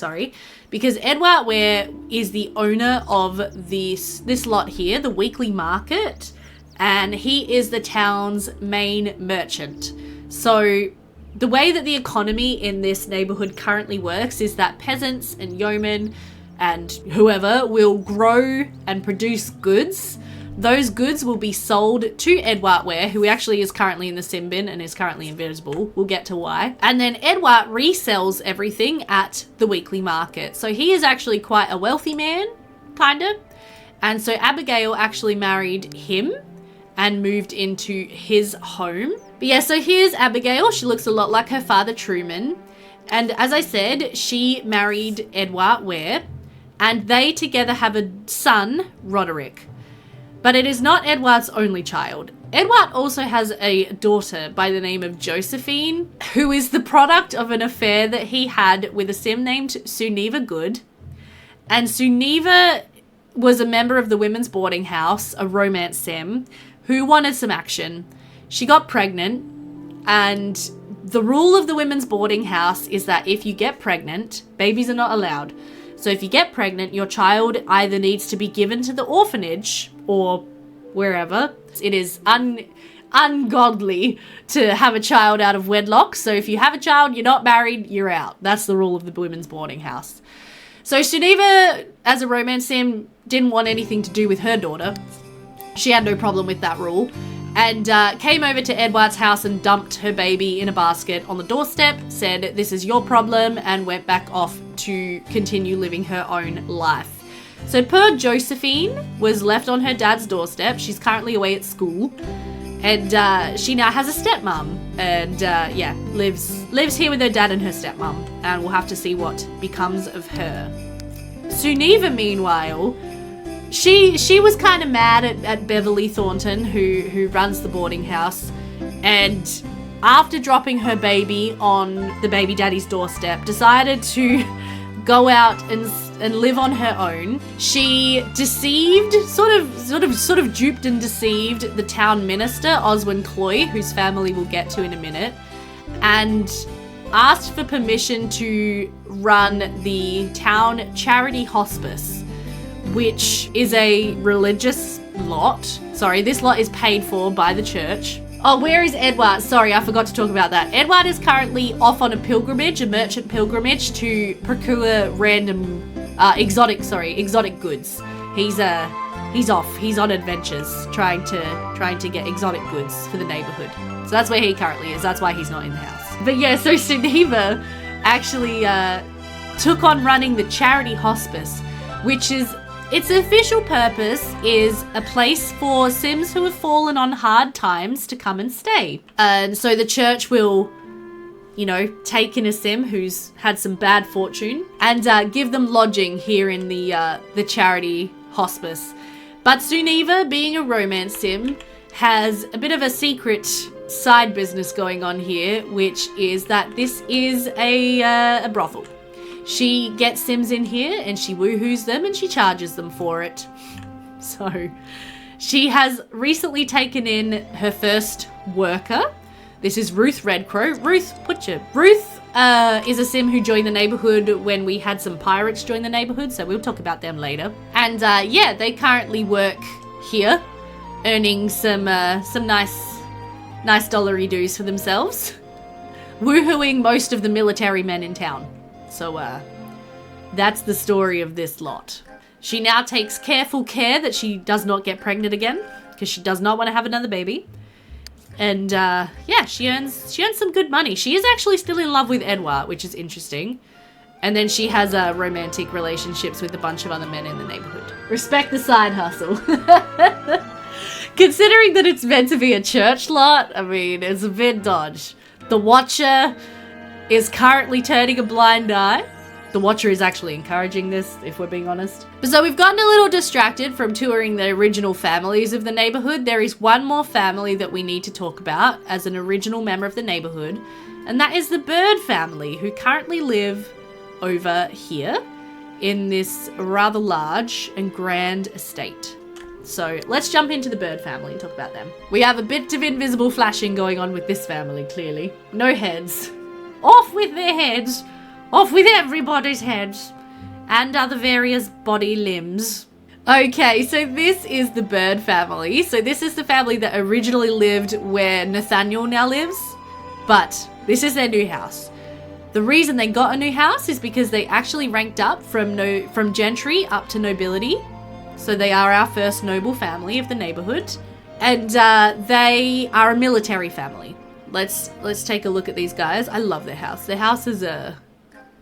because Edward Ware is the owner of this lot here, the weekly market. And he is the town's main merchant. So the way that the economy in this neighborhood currently works is that peasants and yeomen and whoever will grow and produce goods. Those goods will be sold to Edward Ware, who actually is currently in the sin bin and is currently invisible. We'll get to why. And then Edward resells everything at the weekly market. So he is actually quite a wealthy man, kind of. And so Abigail actually married him and moved into his home. But yeah, so here's Abigail. She looks a lot like her father Truman. And as I said, she married Edward Ware, and they together have a son, Roderick. But it is not Edward's only child. Edward also has a daughter by the name of Josephine, who is the product of an affair that he had with a sim named Suneva Good. And Suneva was a member of the women's boarding house, a romance sim, who wanted some action. She got pregnant, and the rule of the women's boarding house is that if you get pregnant, babies are not allowed. So if you get pregnant, your child either needs to be given to the orphanage or wherever. It is ungodly to have a child out of wedlock. So if you have a child, you're not married, you're out. That's the rule of the women's boarding house. So Suneva, as a romance sim, didn't want anything to do with her daughter. She had no problem with that rule, and came over to Edward's house and dumped her baby in a basket on the doorstep, said, "This is your problem," and went back off to continue living her own life. So poor Josephine was left on her dad's doorstep. She's currently away at school, and she now has a stepmom, and lives here with her dad and her stepmom, and we'll have to see what becomes of her. Suneva, meanwhile, She was kind of mad at Beverly Thornton, who runs the boarding house, and after dropping her baby on the baby daddy's doorstep, decided to go out and live on her own. She deceived, sort of duped and deceived the town minister, Oswin Cloy, whose family we'll get to in a minute, and asked for permission to run the town charity hospice, which is a religious lot. Sorry, this lot is paid for by the church. Oh, where is Edward? Sorry, I forgot to talk about that. Edward is currently off on a pilgrimage, a merchant pilgrimage, to procure random, exotic goods. He's off. He's on adventures, trying to get exotic goods for the neighborhood. So that's where he currently is. That's why he's not in the house. But yeah, so Suneva actually took on running the charity hospice, which is Its official purpose is a place for Sims who have fallen on hard times to come and stay. And so the church will, you know, take in a Sim who's had some bad fortune and give them lodging here in the charity hospice. But Suniva, being a romance Sim, has a bit of a secret side business going on here, which is that this is a brothel. She gets Sims in here and she woohoos them and she charges them for it. So she has recently taken in her first worker. This is Ruth Redcrow. Ruth is a Sim who joined the neighborhood when we had some pirates join the neighborhood, so we'll talk about them later. And yeah, they currently work here, earning some nice dollary dues for themselves, woohooing most of the military men in town. So that's the story of this lot. She now takes careful care that she does not get pregnant again, because she does not want to have another baby. And yeah, she earns some good money. She is actually still in love with Edward, which is interesting. And then she has romantic relationships with a bunch of other men in the neighborhood. Respect the side hustle. Considering that it's meant to be a church lot, I mean, it's a bit dodge. The Watcher is currently turning a blind eye. The Watcher is actually encouraging this, if we're being honest. So we've gotten a little distracted from touring the original families of the neighborhood. There is one more family that we need to talk about as an original member of the neighborhood, and that is the Bird family, who currently live over here in this rather large and grand estate. So let's jump into the Bird family and talk about them. We have a bit of invisible flashing going on with this family, clearly. No heads. Off with their heads. Off with everybody's heads. And other various body limbs. Okay, so this is the Bird family. So this is the family that originally lived where Nathaniel now lives. But this is their new house. The reason they got a new house is because they actually ranked up from gentry up to nobility. So they are our first noble family of the neighborhood. And they are a military family. Let's take a look at these guys. I love their house. Their house is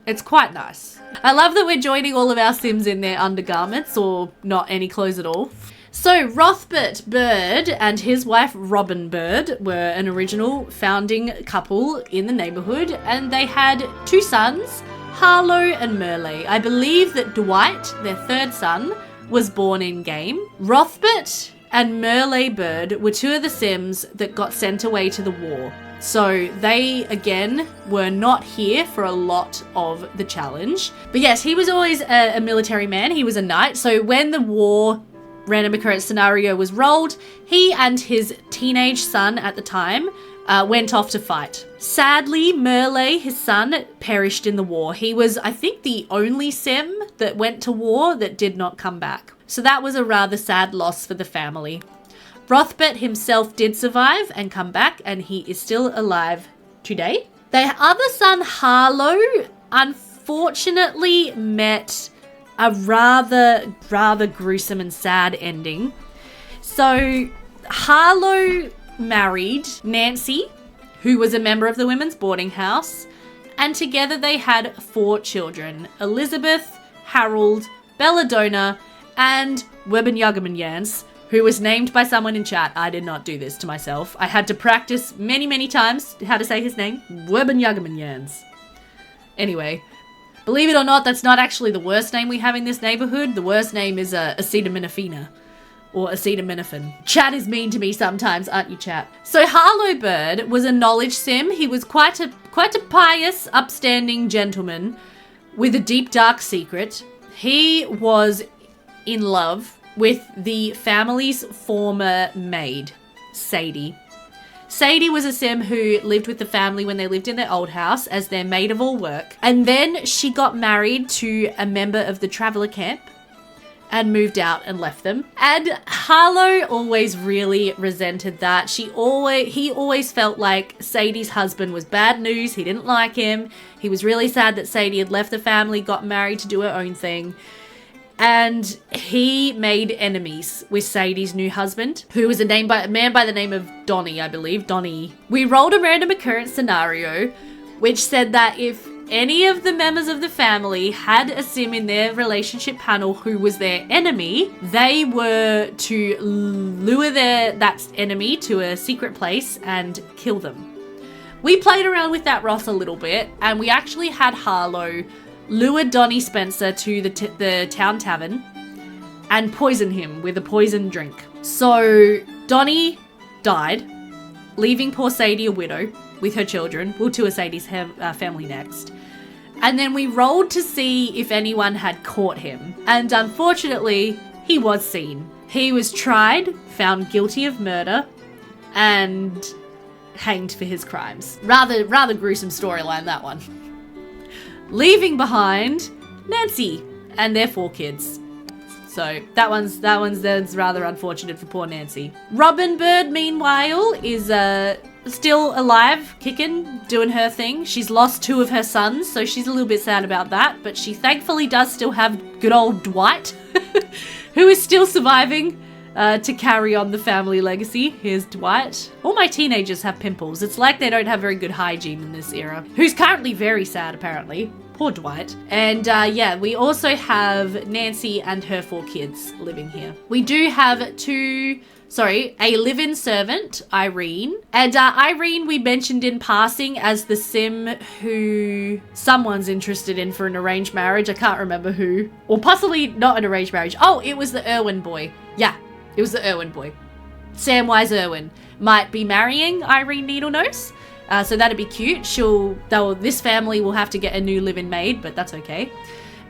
it's quite nice. I love that we're joining all of our Sims in their undergarments or not any clothes at all. So Rothbert Bird and his wife Robin Bird were an original founding couple in the neighborhood, and they had 2 sons, Harlow and Merle. I believe that Dwight, their 3rd son, was born in game. Rothbert and Merle Bird were 2 of the Sims that got sent away to the war. So they, again, were not here for a lot of the challenge. But yes, he was always a military man. He was a knight. So when the war random occurrence scenario was rolled, he and his teenage son at the time went off to fight. Sadly, Merle, his son, perished in the war. He was, I think, the only Sim that went to war that did not come back. So that was a rather sad loss for the family. Rothbert himself did survive and come back, and he is still alive today. Their other son, Harlow, unfortunately met a rather gruesome and sad ending. So Harlow married Nancy, who was a member of the women's boarding house, and together they had 4 children: Elizabeth, Harold, Belladonna, and Webenjagermanjans, who was named by someone in chat. I did not do this to myself. I had to practice many times how to say his name. Webenjagermanjans. Anyway, believe it or not, that's not actually the worst name we have in this neighborhood. The worst name is Acetaminophen. Or acetaminophen. Chat is mean to me sometimes, aren't you, chat? So Harlow Bird was a knowledge Sim. He was quite a pious, upstanding gentleman with a deep, dark secret. He was in love with the family's former maid, Sadie. Sadie was a Sim who lived with the family when they lived in their old house as their maid of all work. And then she got married to a member of the traveller camp and moved out and left them. And Harlow always really resented that. He always felt like Sadie's husband was bad news. He didn't like him. He was really sad that Sadie had left the family, got married to do her own thing. And he made enemies with Sadie's new husband, who was a man by the name of Donnie, I believe. Donnie. We rolled a random occurrence scenario, which said that if any of the members of the family had a sim in their relationship panel who was their enemy, they were to lure that enemy to a secret place and kill them. We played around with that Ross a little bit, and we actually had Harlow lure Donnie Spencer to the town tavern and poison him with a poison drink. So Donnie died, leaving poor Sadie a widow with her children. We'll tour Sadie's family next. And then we rolled to see if anyone had caught him. And unfortunately, he was seen. He was tried, found guilty of murder, and hanged for his crimes. Rather gruesome storyline, that one. Leaving behind Nancy and their 4 kids. So that's rather unfortunate for poor Nancy. Robin Bird, meanwhile, is still alive, kicking, doing her thing. She's lost 2 of her sons, so she's a little bit sad about that. But she thankfully does still have good old Dwight, who is still surviving to carry on the family legacy. Here's Dwight. All my teenagers have pimples. It's like they don't have very good hygiene in this era. Who's currently very sad, apparently. Poor Dwight. And yeah, we also have Nancy and her 4 kids living here. We do have a live-in servant, Irene. And Irene we mentioned in passing as the sim who someone's interested in for an arranged marriage. I can't remember who. Or possibly not an arranged marriage. Oh, it was the Irwin boy. Yeah, it was the Irwin boy. Samwise Irwin might be marrying Irene Needlenose. So that'd be cute. This family will have to get a new live-in maid, but that's okay.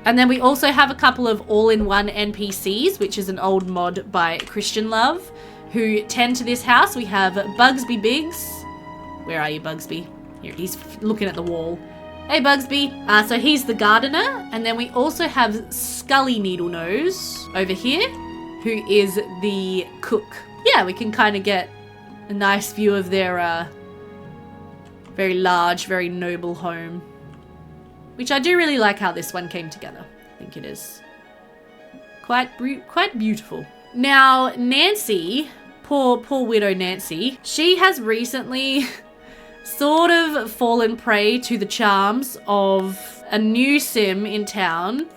And then we also have a couple of all-in-one NPCs, which is an old mod by Christian Love, who tend to this house. We have Bugsby Biggs. Where are you, Bugsby? Here, he's looking at the wall. Hey, Bugsby. So he's the gardener. And then we also have Scully Needlenose over here, who is the cook. Yeah, we can kind of get a nice view of their very large, very noble home. Which I do really like how this one came together. I think it is quite beautiful. Now, Nancy, poor widow Nancy, she has recently sort of fallen prey to the charms of a new sim in town,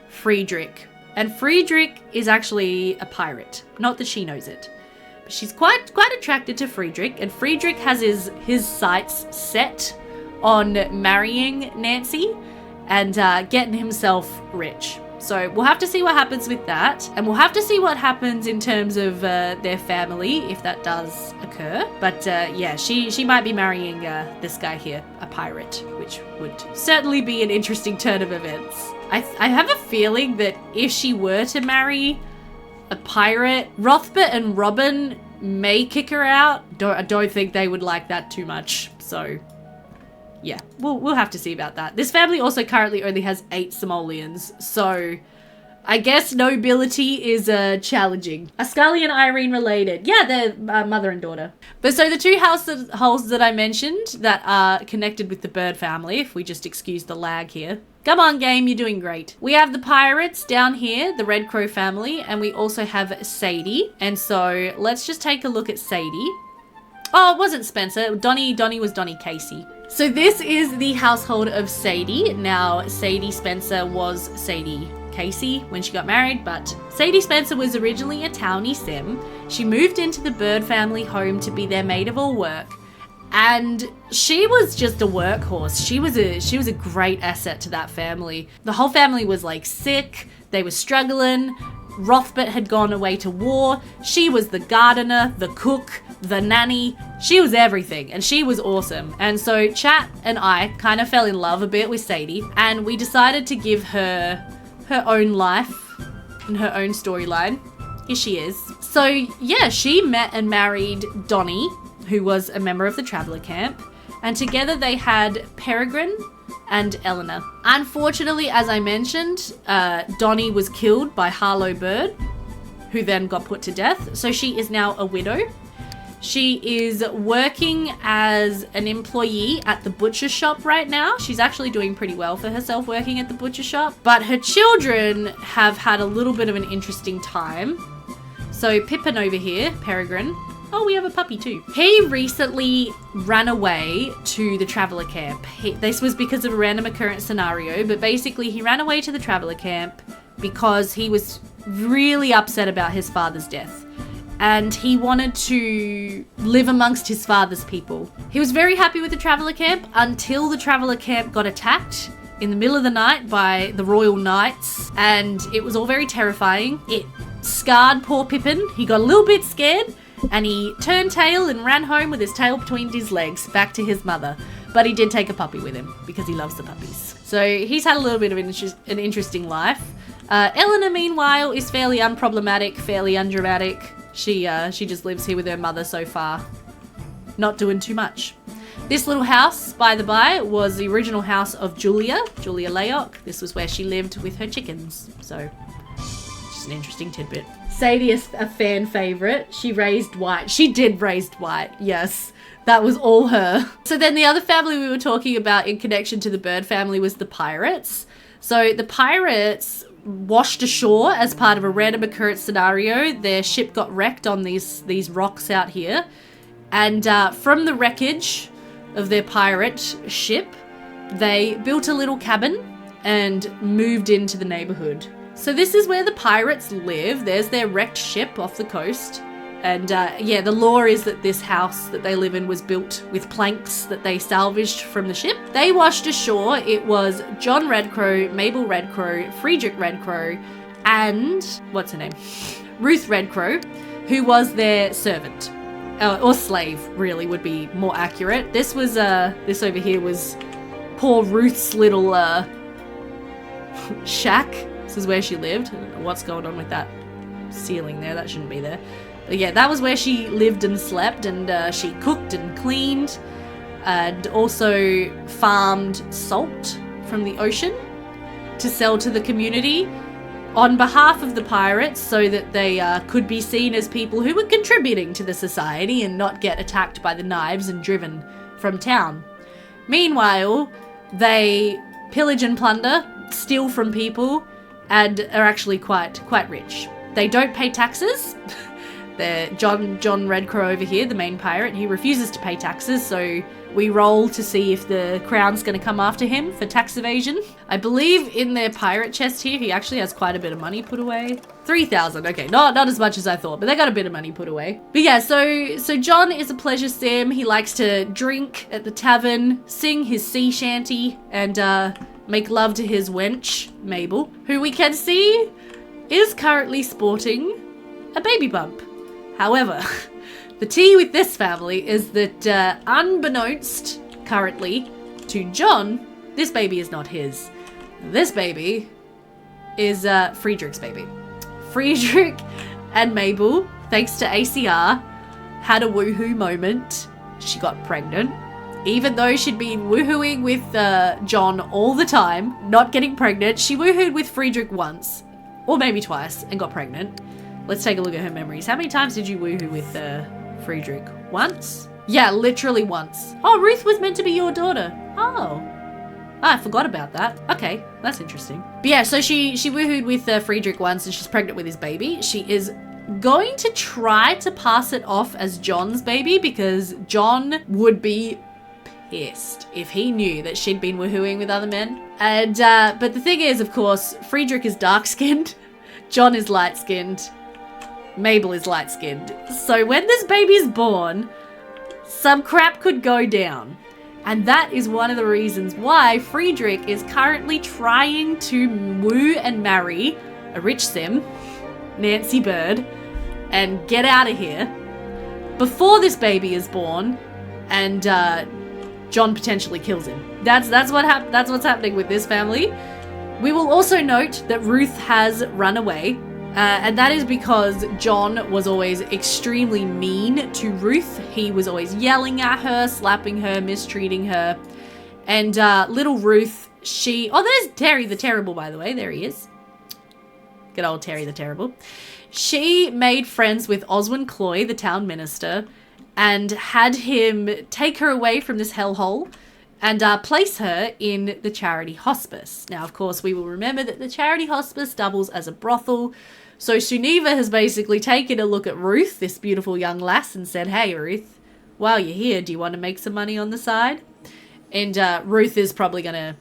Friedrich. And Friedrich is actually a pirate. Not that she knows it. But she's quite attracted to Friedrich, and Friedrich has his sights set on marrying Nancy and getting himself rich. So we'll have to see what happens with that, and we'll have to see what happens in terms of their family, if that does occur. But yeah, she might be marrying this guy here, a pirate, which would certainly be an interesting turn of events. I have a feeling that if she were to marry a pirate, Rothbart and Robin may kick her out. I don't think they would like that too much. So yeah, we'll have to see about that. This family also currently only has 8 simoleons, so I guess nobility is challenging. Are Scully and Irene related? Yeah, they're mother and daughter. But so the 2 households that I mentioned that are connected with the Bird family, if we just excuse the lag here. Come on, game, you're doing great. We have the pirates down here, the Red Crow family, and we also have Sadie. And so let's just take a look at Sadie. Oh, it wasn't Spencer. Donnie was Donnie Casey. So this is the household of Sadie. Now, Sadie Spencer was Sadie Casey when she got married, but Sadie Spencer was originally a townie sim. She moved into the Bird family home to be their maid of all work. And she was just a workhorse. She was a great asset to that family. The whole family was like sick. They were struggling. Rothbart had gone away to war. She was the gardener, the cook, the nanny. She was everything, and she was awesome. And so Chat and I kind of fell in love a bit with Sadie, and we decided to give her her own life and her own storyline. Here she is. So yeah, she met and married Donnie, who was a member of the Traveller Camp, and together they had Peregrine and Eleanor. Unfortunately, as I mentioned, Donnie was killed by Harlow Bird, who then got put to death, so she is now a widow. She is working as an employee at the butcher shop right now. She's actually doing pretty well for herself working at the butcher shop, but her children have had a little bit of an interesting time. So Pippin over here, Peregrine, Oh, we have a puppy too. He recently ran away to the traveler camp. This was because of a random occurrence scenario, but basically he ran away to the traveler camp because he was really upset about his father's death. And he wanted to live amongst his father's people. He was very happy with the traveler camp until the traveler camp got attacked in the middle of the night by the Royal Knights, and it was all very terrifying. It scarred poor Pippin. He got a little bit scared, and he turned tail and ran home with his tail between his legs back to his mother. But he did take a puppy with him because he loves the puppies. So he's had a little bit of an interesting life. Eleanor, meanwhile, is fairly unproblematic, fairly undramatic. She just lives here with her mother so far, not doing too much. This little house, by the by, was the original house of Julia Layok. This was where she lived with her chickens. So, just an interesting tidbit. Sadie is a fan favourite. She raised Dwight. She did raise Dwight, yes. That was all her. So then the other family we were talking about in connection to the bird family was the pirates. So the pirates washed ashore as part of a random occurrence scenario. Their ship got wrecked on these rocks out here. And from the wreckage of their pirate ship, they built a little cabin and moved into the neighborhood. So this is where the pirates live. There's their wrecked ship off the coast. And yeah, the lore is that this house that they live in was built with planks that they salvaged from the ship. They washed ashore. It was John Redcrow, Mabel Redcrow, Friedrich Redcrow, and what's her name? Ruth Redcrow, who was their servant. Or slave, really, would be more accurate. This was, this over here was poor Ruth's little, shack. This is where she lived. I don't know what's going on with that ceiling there. That shouldn't be there. But yeah, that was where she lived and slept, and she cooked and cleaned, and also farmed salt from the ocean to sell to the community on behalf of the pirates, so that they could be seen as people who were contributing to the society and not get attacked by the knives and driven from town. Meanwhile, they pillage and plunder, steal from people, and are actually quite rich. They don't pay taxes. John Redcrow over here, the main pirate, he refuses to pay taxes, so we roll to see if the crown's going to come after him for tax evasion. I believe in their pirate chest here, he actually has quite a bit of money put away. 3,000, okay, not as much as I thought, but they got a bit of money put away. But yeah, so John is a pleasure sim. He likes to drink at the tavern, sing his sea shanty, and make love to his wench, Mabel, who we can see is currently sporting a baby bump. However, the tea with this family is that unbeknownst currently to John, this baby is not his. This baby is Friedrich's baby. Friedrich and Mabel, thanks to ACR, had a woohoo moment. She got pregnant. Even though she'd been woohooing with John all the time, not getting pregnant, she woohooed with Friedrich once, or maybe twice, and got pregnant. Let's take a look at her memories. How many times did you woohoo with Friedrich? Once? Yeah, literally once. Oh, Ruth was meant to be your daughter. Oh, I forgot about that. Okay, that's interesting. But yeah, so she woohooed with Friedrich once, and she's pregnant with his baby. She is going to try to pass it off as John's baby, because John would be pissed if he knew that she'd been woohooing with other men. And but the thing is, of course, Friedrich is dark-skinned, John is light-skinned, Mabel is light-skinned. So when this baby's born, some crap could go down. And that is one of the reasons why Friedrich is currently trying to woo and marry a rich sim, Nancy Bird, and get out of here before this baby is born, and John potentially kills him. That's what's happening with this family. We will also note that Ruth has run away, and that is because John was always extremely mean to Ruth. He was always yelling at her, slapping her, mistreating her. And little Ruth, there's Terry the Terrible, by the way. There he is. Good old Terry the Terrible. She made friends with Oswin Cloy, the town minister, and had him take her away from this hellhole and place her in the charity hospice. Now, of course, we will remember that the charity hospice doubles as a brothel, So Suniva has basically taken a look at Ruth, this beautiful young lass, and said, hey, Ruth, while you're here, do you want to make some money on the side? And Ruth is probably going to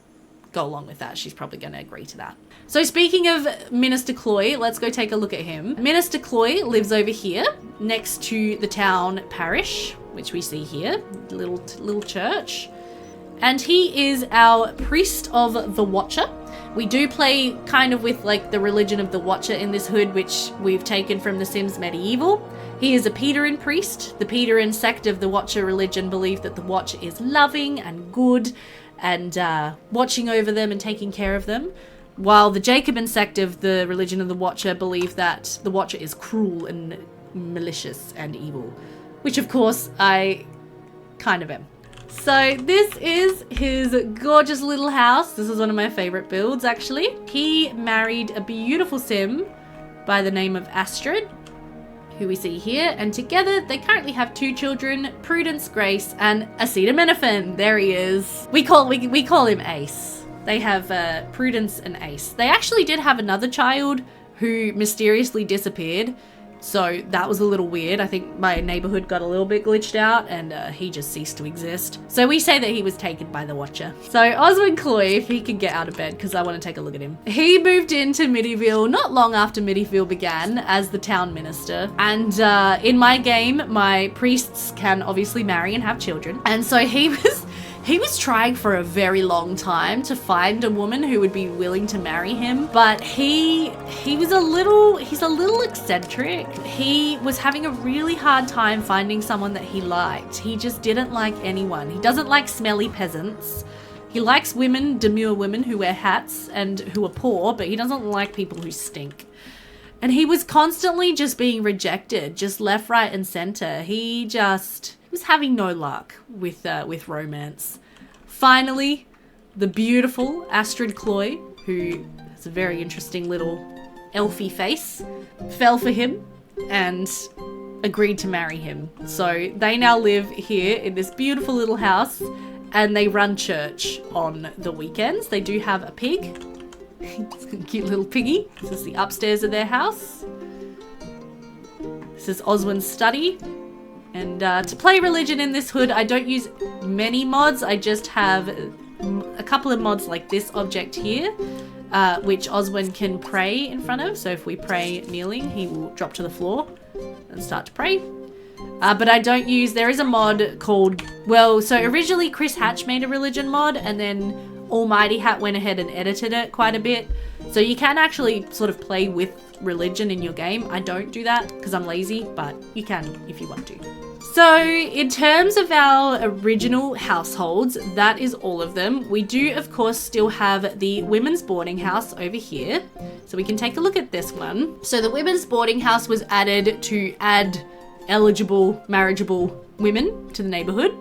go along with that. She's probably going to agree to that. So speaking of Minister Cloy, let's go take a look at him. Minister Cloy lives over here next to the town parish, which we see here, little church. And he is our priest of the Watcher. We do play kind of with like the religion of the Watcher in this hood, which we've taken from The Sims Medieval. He is a Peterin priest. The Peterin sect of the Watcher religion believe that the Watcher is loving and good and watching over them and taking care of them, while the Jacobin sect of the religion of the Watcher believe that the Watcher is cruel and malicious and evil, which of course I kind of am. So this is his gorgeous little house. This is one of my favorite builds, actually. He married a beautiful sim by the name of Astrid, who we see here, and together they currently have 2 children, Prudence, Grace, and Acetaminophen. There he is. We call him Ace. They have Prudence and Ace. They actually did have another child who mysteriously disappeared, so that was a little weird. I think my neighborhood got a little bit glitched out and he just ceased to exist. So we say that he was taken by the Watcher. So Osmond Cloy, if he can get out of bed, because I want to take a look at him. He moved into Midiville not long after Midiville began as the town minister. And in my game, my priests can obviously marry and have children. And so he was trying for a very long time to find a woman who would be willing to marry him, but he's a little eccentric. He was having a really hard time finding someone that he liked. He just didn't like anyone. He doesn't like smelly peasants. He likes women, demure women who wear hats and who are poor, but he doesn't like people who stink. And he was constantly just being rejected, just left, right, and center. He was having no luck with romance. Finally, the beautiful Astrid Cloy, who has a very interesting little elfy face, fell for him and agreed to marry him. So they now live here in this beautiful little house and they run church on the weekends. They do have a pig. It's a cute little piggy. This is the upstairs of their house. This is Oswin's study. And to play religion in this hood, I don't use many mods. I just have a couple of mods like this object here, which Oswin can pray in front of. So if we pray kneeling, he will drop to the floor and start to pray. But I don't use, there is a mod called, so originally Chris Hatch made a religion mod and then Almighty Hat went ahead and edited it quite a bit. So you can actually sort of play with religion in your game. I don't do that because I'm lazy, but you can if you want to. So in terms of our original households, that is all of them. We do, of course, still have the women's boarding house over here. So we can take a look at this one. So the women's boarding house was added to add eligible, marriageable women to the neighborhood.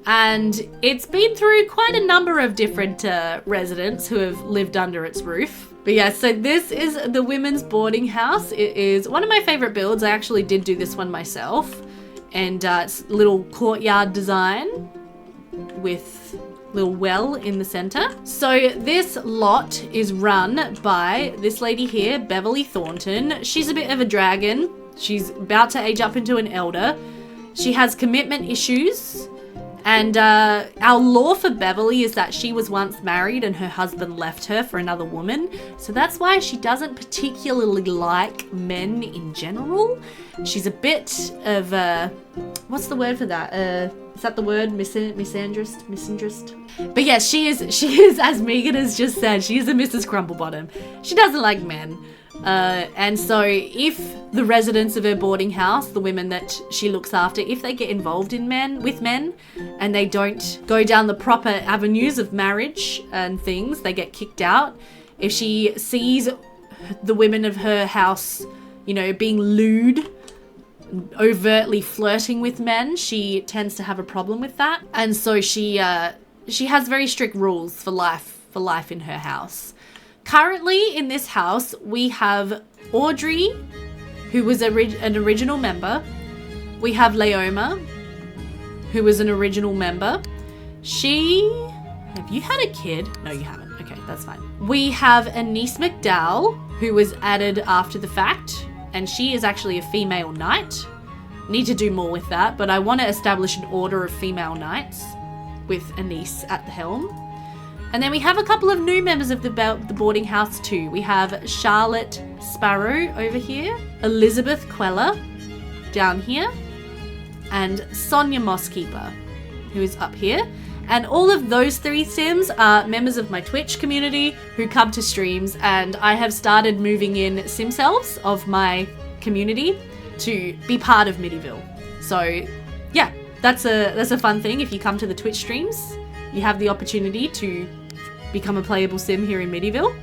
And it's been through quite a number of different residents who have lived under its roof. But yeah, so this is the women's boarding house. It is one of my favorite builds. I actually did do this one myself. And it's a little courtyard design with a little well in the center. So this lot is run by this lady here, Beverly Thornton. She's a bit of a dragon. She's about to age up into an elder. She has commitment issues. And our law for Beverly is that she was once married and her husband left her for another woman. So that's why she doesn't particularly like men in general. She's a bit of a, what's the word for that? Is that the word? Misandrist? But yes, she is, as Megan has just said, she is a Mrs. Crumplebottom. She doesn't like men. And so if the residents of her boarding house, the women that she looks after, if they get involved with men and they don't go down the proper avenues of marriage and things, they get kicked out. If she sees the women of her house, being lewd, overtly flirting with men, she tends to have a problem with that. And so she has very strict rules for life in her house. Currently in this house, we have Audrey, who was an original member. We have Leoma, who was an original member. Have you had a kid? No, you haven't. Okay, that's fine. We have Anise McDowell, who was added after the fact, and she is actually a female knight. Need to do more with that, but I want to establish an order of female knights with a niece at the helm. And then we have a couple of new members of the boarding house too. We have Charlotte Sparrow over here, Elizabeth Queller down here, and Sonia Mosskeeper, who is up here. And all of those 3 Sims are members of my Twitch community who come to streams, and I have started moving in Sim selves of my community to be part of Midiville. So yeah, that's a fun thing. If you come to the Twitch streams, you have the opportunity to become a playable Sim here in Midiville.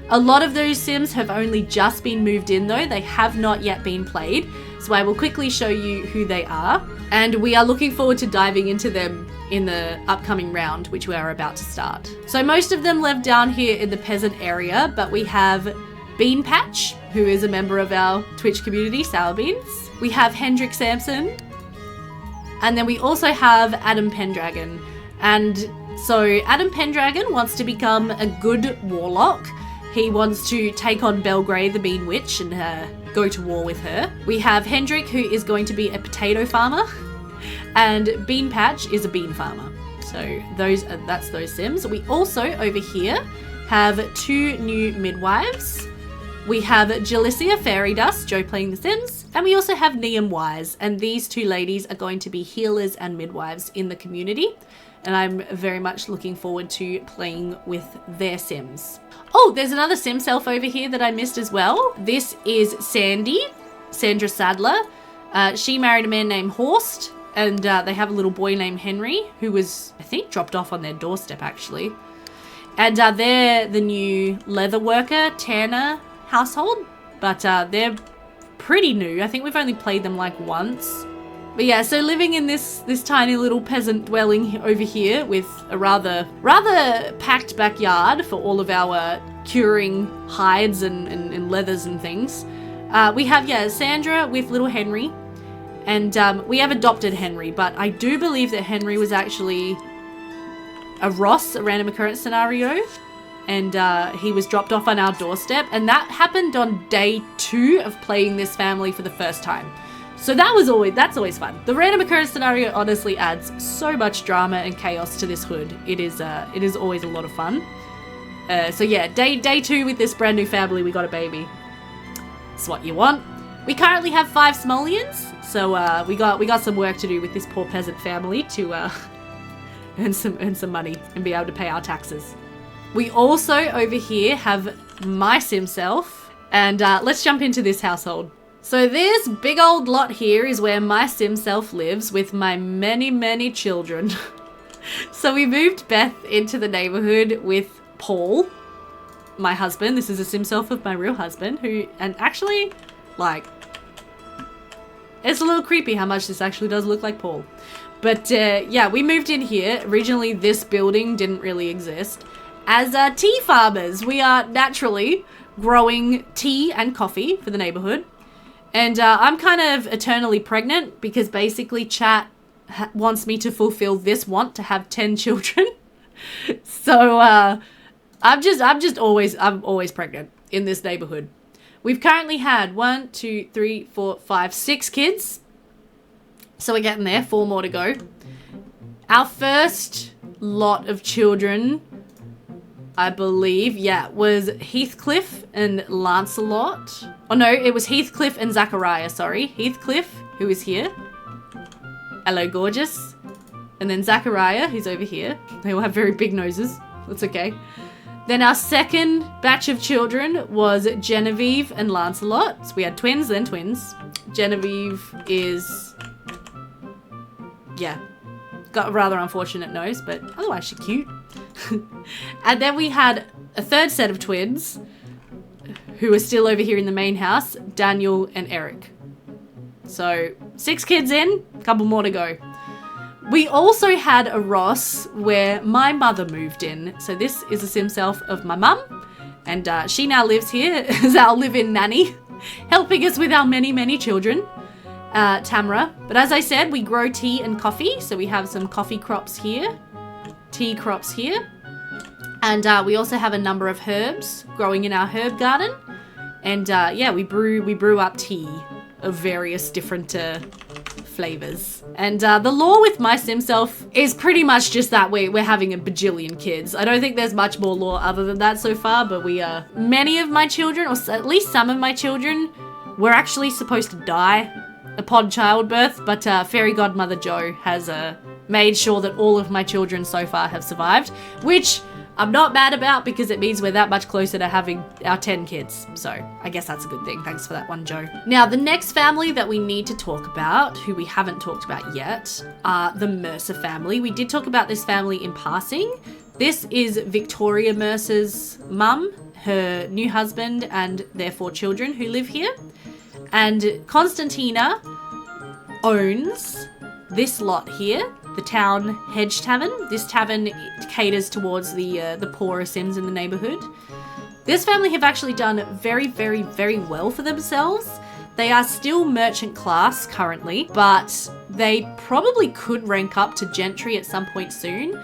A lot of those Sims have only just been moved in though. They have not yet been played. So I will quickly show you who they are. And we are looking forward to diving into them in the upcoming round, which we are about to start. So most of them live down here in the peasant area, but we have Bean Patch, who is a member of our Twitch community, Sour Beans. We have Hendrik Sampson. And then we also have Adam Pendragon. And so Adam Pendragon wants to become a good warlock. He wants to take on Belle Graye, the Bean Witch, and go to war with her. We have Hendrik, who is going to be a potato farmer. And Bean Patch is a bean farmer. So that's those Sims. We also, over here, have 2 new midwives. We have Jalicia Fairy Dust, Joe playing The Sims, and we also have Niam Wise, and these 2 ladies are going to be healers and midwives in the community, and I'm very much looking forward to playing with their Sims. Oh, there's another Sim self over here that I missed as well. This is Sandra Sadler. She married a man named Horst, and they have a little boy named Henry, who was, I think, dropped off on their doorstep actually. And they're the new leather worker, Tanner household, but they're pretty new. I think we've only played them like once. But yeah, so living in this tiny little peasant dwelling over here with a rather packed backyard for all of our curing hides and leathers and things. We have, Sandra with little Henry, and we have adopted Henry, but I do believe that Henry was actually a Ross, a random occurrence scenario, and he was dropped off on our doorstep, and that happened on day 2 of playing this family for the first time. So that's always fun. The random occurrence scenario honestly adds so much drama and chaos to this hood. It is always a lot of fun. So yeah, day 2 with this brand new family, we got a baby. It's what you want. We currently have 5 simoleons, so we got some work to do with this poor peasant family to earn some money and be able to pay our taxes. We also over here have my Sim self, and let's jump into this household. So this big old lot here is where my Sim self lives with my many children. So we moved Beth into the neighborhood with Paul, my husband. This is a Sim self of my real husband, and actually, like, it's a little creepy how much this actually does look like Paul. But yeah, we moved in here. Originally, this building didn't really exist. As tea farmers, we are naturally growing tea and coffee for the neighborhood. And I'm kind of eternally pregnant because basically chat wants me to fulfill this want to have 10 children. So I'm always pregnant in this neighborhood. We've currently had 1, 2, 3, 4, 5, 6 kids. So we're getting there, 4 more to go. Our first lot of children, I believe, was Heathcliff and Lancelot. Oh no, it was Heathcliff and Zachariah, sorry. Heathcliff, who is here. Hello, gorgeous. And then Zachariah, who's over here. They all have very big noses. That's okay. Then our second batch of children was Genevieve and Lancelot. So we had twins, then twins. Genevieve is, got a rather unfortunate nose, but otherwise she's cute. And then we had a third set of twins who are still over here in the main house, Daniel and Eric. So 6 kids in, a couple more to go. We also had a Ross where my mother moved in. So this is a Sim self of my mum, and she now lives here as our live-in nanny, helping us with our many children, Tamara. But as I said, we grow tea and coffee, so we have some coffee crops here, tea crops here, and we also have a number of herbs growing in our herb garden. And yeah, we brew up tea of various different flavors. And the lore with my sim self is pretty much just that we're having a bajillion kids. I don't think there's much more lore other than that so far, but many of my children, or at least some of my children, were actually supposed to die upon childbirth, but Fairy Godmother Jo has made sure that all of my children so far have survived, which I'm not mad about because it means we're that much closer to having our 10 kids. So I guess that's a good thing. Thanks for that one, Jo. Now, the next family that we need to talk about, who we haven't talked about yet, are the Mercer family. We did talk about this family in passing. This is Victoria Mercer's mum, her new husband, and their 4 children who live here. And Constantina owns this lot here, the Town Hedge Tavern. This tavern caters towards the poorer Sims in the neighborhood. This family have actually done very, very, very well for themselves. They are still merchant class currently, but they probably could rank up to gentry at some point soon.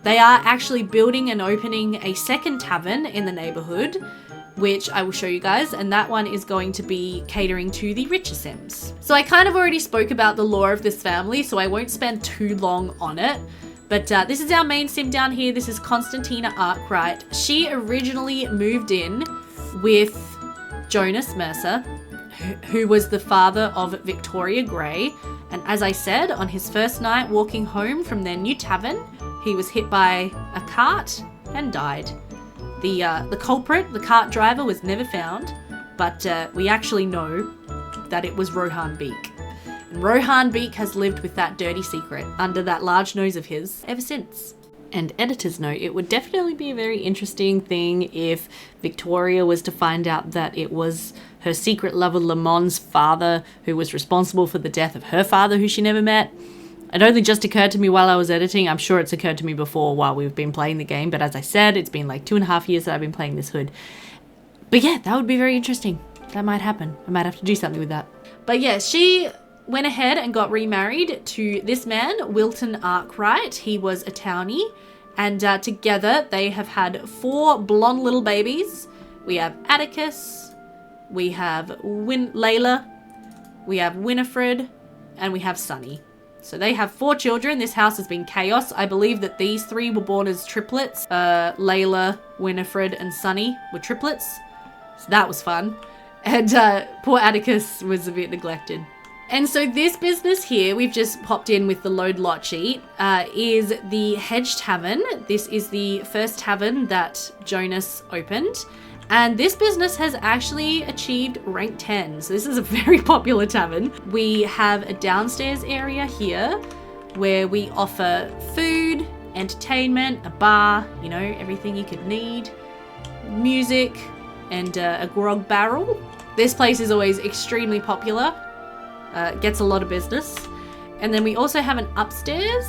They are actually building and opening a second tavern in the neighborhood, which I will show you guys, and that one is going to be catering to the richer Sims. So I kind of already spoke about the lore of this family, so I won't spend too long on it, but this is our main Sim down here. This is Constantina Arkwright. She originally moved in with Jonas Mercer, who was the father of Victoria Graye, and as I said, on his first night walking home from their new tavern, he was hit by a cart and died. The culprit, the cart driver, was never found, but we actually know that it was Rohan Beake. And Rohan Beake has lived with that dirty secret under that large nose of his ever since. And editor's note, it would definitely be a very interesting thing if Victoria was to find out that it was her secret lover Lamont's father who was responsible for the death of her father, who she never met. It only just occurred to me while I was editing. I'm sure it's occurred to me before while we've been playing the game, but as I said, it's been like 2.5 years that I've been playing this hood. But yeah, that would be very interesting. That might happen. I might have to do something with that. But yeah, she went ahead and got remarried to this man, Wilton Arkwright. He was a townie, and together they have had 4 blonde little babies. We have Atticus, we have Layla, we have Winifred, and we have Sunny. So they have 4 children. This house has been chaos. I believe that these 3 were born as triplets. Layla, Winifred, and Sunny were triplets. So that was fun. And poor Atticus was a bit neglected. And so this business here, we've just popped in with the load lot sheet, is the Hedge Tavern. This is the first tavern that Jonas opened. And this business has actually achieved rank 10. So this is a very popular tavern. We have a downstairs area here where we offer food, entertainment, a bar, you know, everything you could need, music, and a grog barrel. This place is always extremely popular, gets a lot of business. And then we also have an upstairs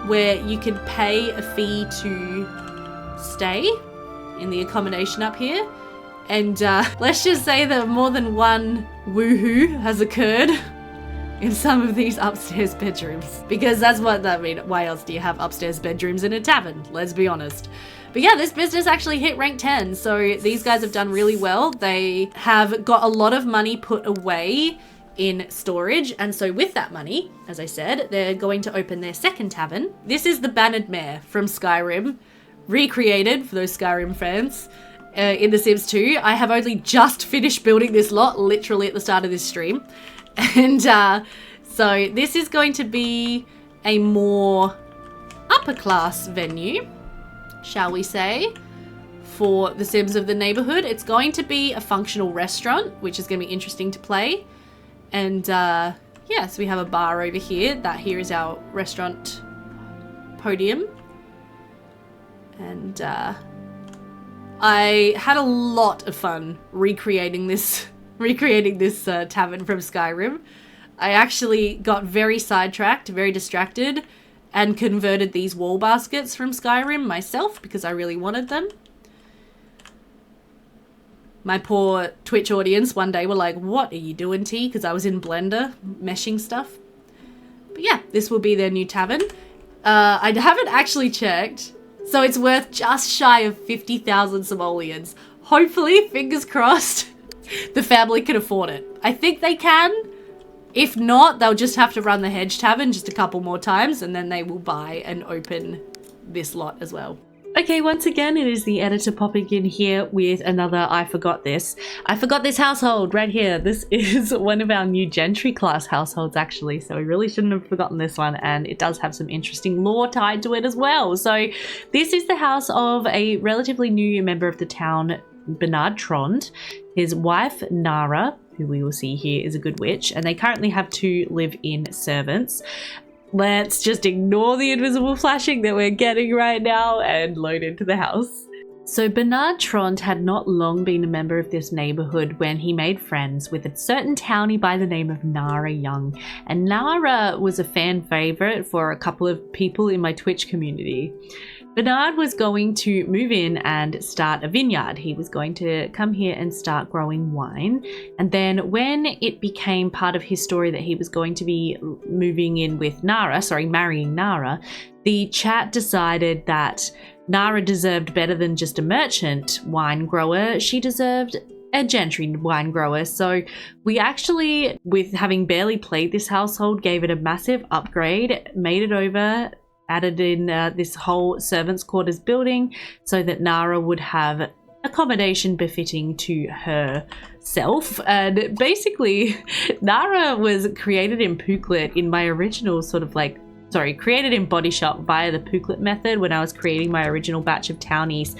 where you can pay a fee to stay in the accommodation up here. And let's just say that more than one woohoo has occurred in some of these upstairs bedrooms. Because that's what I mean, why else do you have upstairs bedrooms in a tavern? Let's be honest. But yeah, this business actually hit rank 10. So these guys have done really well. They have got a lot of money put away in storage, and so with that money, as I said, they're going to open their second tavern. This is the Bannered Mare from Skyrim, recreated for those Skyrim fans in The Sims 2. I have only just finished building this lot, literally at the start of this stream. And so this is going to be a more upper class venue, shall we say, for the Sims of the neighborhood. It's going to be a functional restaurant, which is going to be interesting to play. And yeah, so we have a bar over here. That here is our restaurant podium. And I had a lot of fun recreating this tavern from Skyrim. I actually got very sidetracked, very distracted, and converted these wall baskets from Skyrim myself because I really wanted them. My poor Twitch audience one day were like, "What are you doing, T?" Because I was in Blender meshing stuff. But yeah, this will be their new tavern. I haven't actually checked. So it's worth just shy of 50,000 simoleons. Hopefully, fingers crossed, the family can afford it. I think they can. If not, they'll just have to run the Hedge Tavern just a couple more times, and then they will buy and open this lot as well. Okay, once again, it is the editor popping in here with another I forgot this household right here. This is one of our new gentry class households, actually, so we really shouldn't have forgotten this one, and it does have some interesting lore tied to it as well. So this is the house of a relatively new member of the town, Bernard Trond. His wife, Nara, who we will see here, is a good witch, and they currently have 2 live-in servants. Let's just ignore the invisible flashing that we're getting right now and load into the house. So Bernard Trond had not long been a member of this neighborhood when he made friends with a certain townie by the name of Nara Young. And Nara was a fan favorite for a couple of people in my Twitch community. Bernard was going to move in and start a vineyard. He was going to come here and start growing wine. And then when it became part of his story that he was going to be marrying Nara, the chat decided that Nara deserved better than just a merchant wine grower. She deserved a gentry wine grower. So we actually, with having barely played this household, gave it a massive upgrade, made it over, added in this whole servants' quarters building so that Nara would have accommodation befitting to herself. And basically, Nara was created in Pooklet in my original created in Body Shop via the Pooklet method when I was creating my original batch of townies.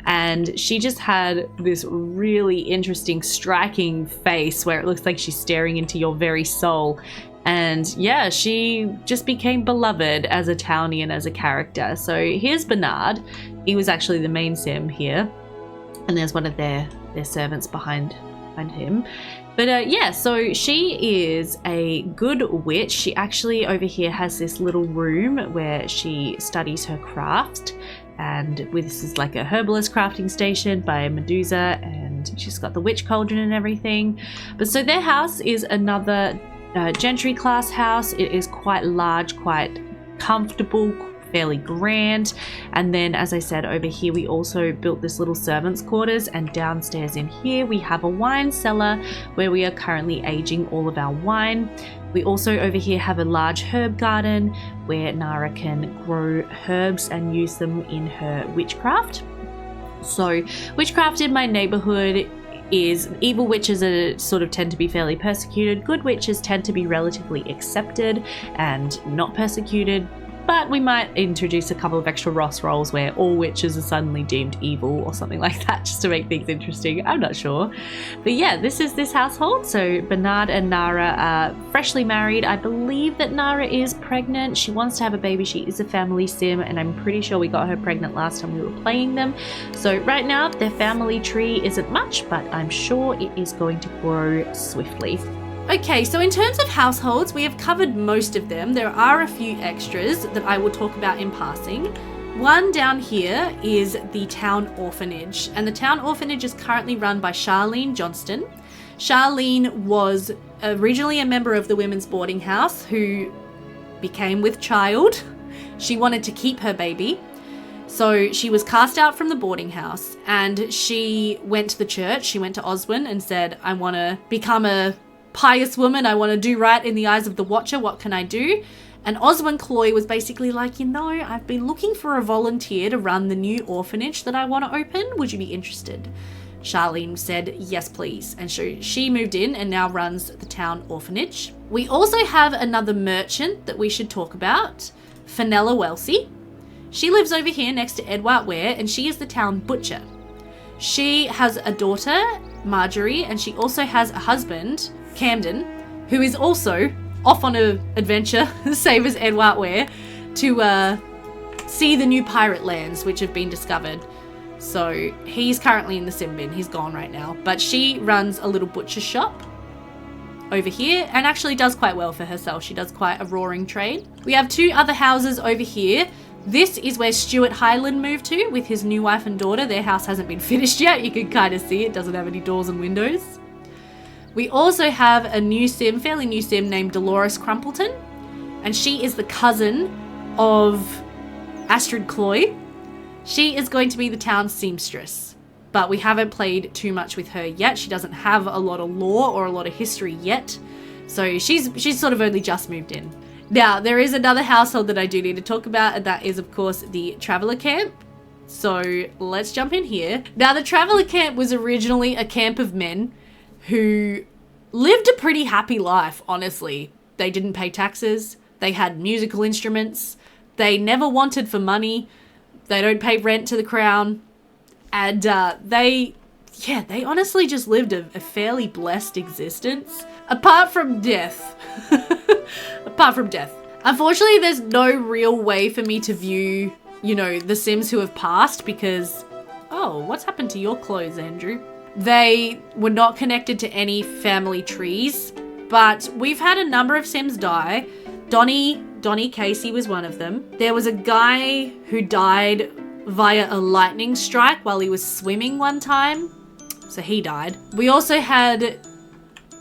And she just had this really interesting, striking face where it looks like she's staring into your very soul. And yeah, she just became beloved as a townie and as a character. So here's Bernard. He was actually the main sim here. And there's one of their servants behind him. But yeah, so she is a good witch. She actually over here has this little room where she studies her craft. And this is like a herbalist crafting station by Medusa. And she's got the witch cauldron and everything. But so their house is another gentry class house. It is quite large, quite comfortable, fairly grand. And then, as I said, over here we also built this little servants' quarters, and downstairs in here we have a wine cellar where we are currently aging all of our wine. We also over here have a large herb garden where Nara can grow herbs and use them in her witchcraft. So witchcraft in my neighborhood is evil witches tend to be fairly persecuted. Good witches tend to be relatively accepted and not persecuted. But we might introduce a couple of extra Ross rolls where all witches are suddenly deemed evil or something like that, just to make things interesting. I'm not sure. But yeah, this is this household. So Bernard and Nara are freshly married. I believe that Nara is pregnant. She wants to have a baby. She is a family sim, and I'm pretty sure we got her pregnant last time we were playing them. So right now, their family tree isn't much, but I'm sure it is going to grow swiftly. Okay, so in terms of households, we have covered most of them. There are a few extras that I will talk about in passing. One down here is the town orphanage, and the town orphanage is currently run by Charlene Johnston. Charlene was originally a member of the women's boarding house who became with child. She wanted to keep her baby. So she was cast out from the boarding house, and she went to the church. She went to Oswin and said, I want to become a pious woman. I want to do right in the eyes of the Watcher. What can I do? And Oswin Cloy was basically like, I've been looking for a volunteer to run the new orphanage that I want to open. Would you be interested? Charlene said, yes, please. And so she moved in and now runs the town orphanage. We also have another merchant that we should talk about, Fenella Welsey. She lives over here next to Edward Ware, and she is the town butcher. She has a daughter, Marjorie, and she also has a husband, Camden, who is also off on an adventure, same as Edward Ware, to see the new pirate lands which have been discovered. So he's currently in the sim bin. He's gone right now. But she runs a little butcher shop over here and actually does quite well for herself. She does quite a roaring trade. We have 2 other houses over here. This is where Stuart Hyland moved to with his new wife and daughter. Their house hasn't been finished yet. You can kind of see it doesn't have any doors and windows. We also have a fairly new sim named Dolores Crumpleton, and she is the cousin of Astrid Cloy. She is going to be the town seamstress. but we haven't played too much with her yet. She doesn't have a lot of lore or a lot of history yet. So she's sort of only just moved in. Now, there is another household that I do need to talk about, and that is, of course, the Traveller Camp. So let's jump in here. Now, the Traveller Camp was originally a camp of men who lived a pretty happy life, honestly. They didn't pay taxes. They had musical instruments. They never wanted for money. They don't pay rent to the crown. And they honestly just lived a fairly blessed existence. Apart from death. Apart from death. Unfortunately, there's no real way for me to view, you know, the Sims who have passed because... Oh, what's happened to your clothes, Andrew? They were not connected to any family trees, but we've had a number of Sims die. Donnie Casey was one of them. There was a guy who died via a lightning strike while he was swimming one time. So he died. We also had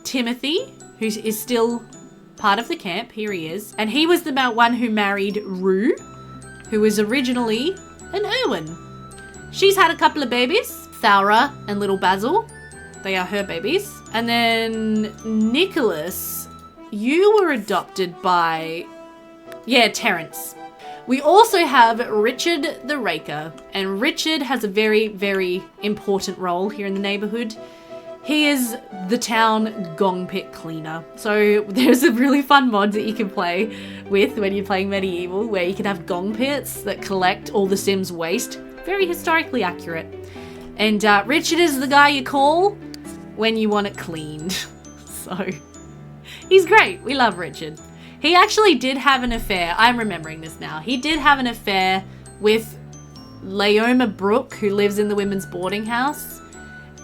Timothy, who is still part of the camp. Here he is. And he was the one who married Rue, who was originally an Irwin. She's had a couple of babies, Thara and little Basil. They are her babies. And then Nicholas, you were adopted by, Terence. We also have Richard the Raker, and Richard has a very, very important role here in the neighborhood. He is the town gong pit cleaner. So there's a really fun mod that you can play with when you're playing Medieval, where you can have gong pits that collect all the Sims' waste. Very historically accurate. And Richard is the guy you call when you want it cleaned. So he's great. We love Richard. He actually did have an affair. I'm remembering this now. He did have an affair with Leoma Brooke, who lives in the women's boarding house.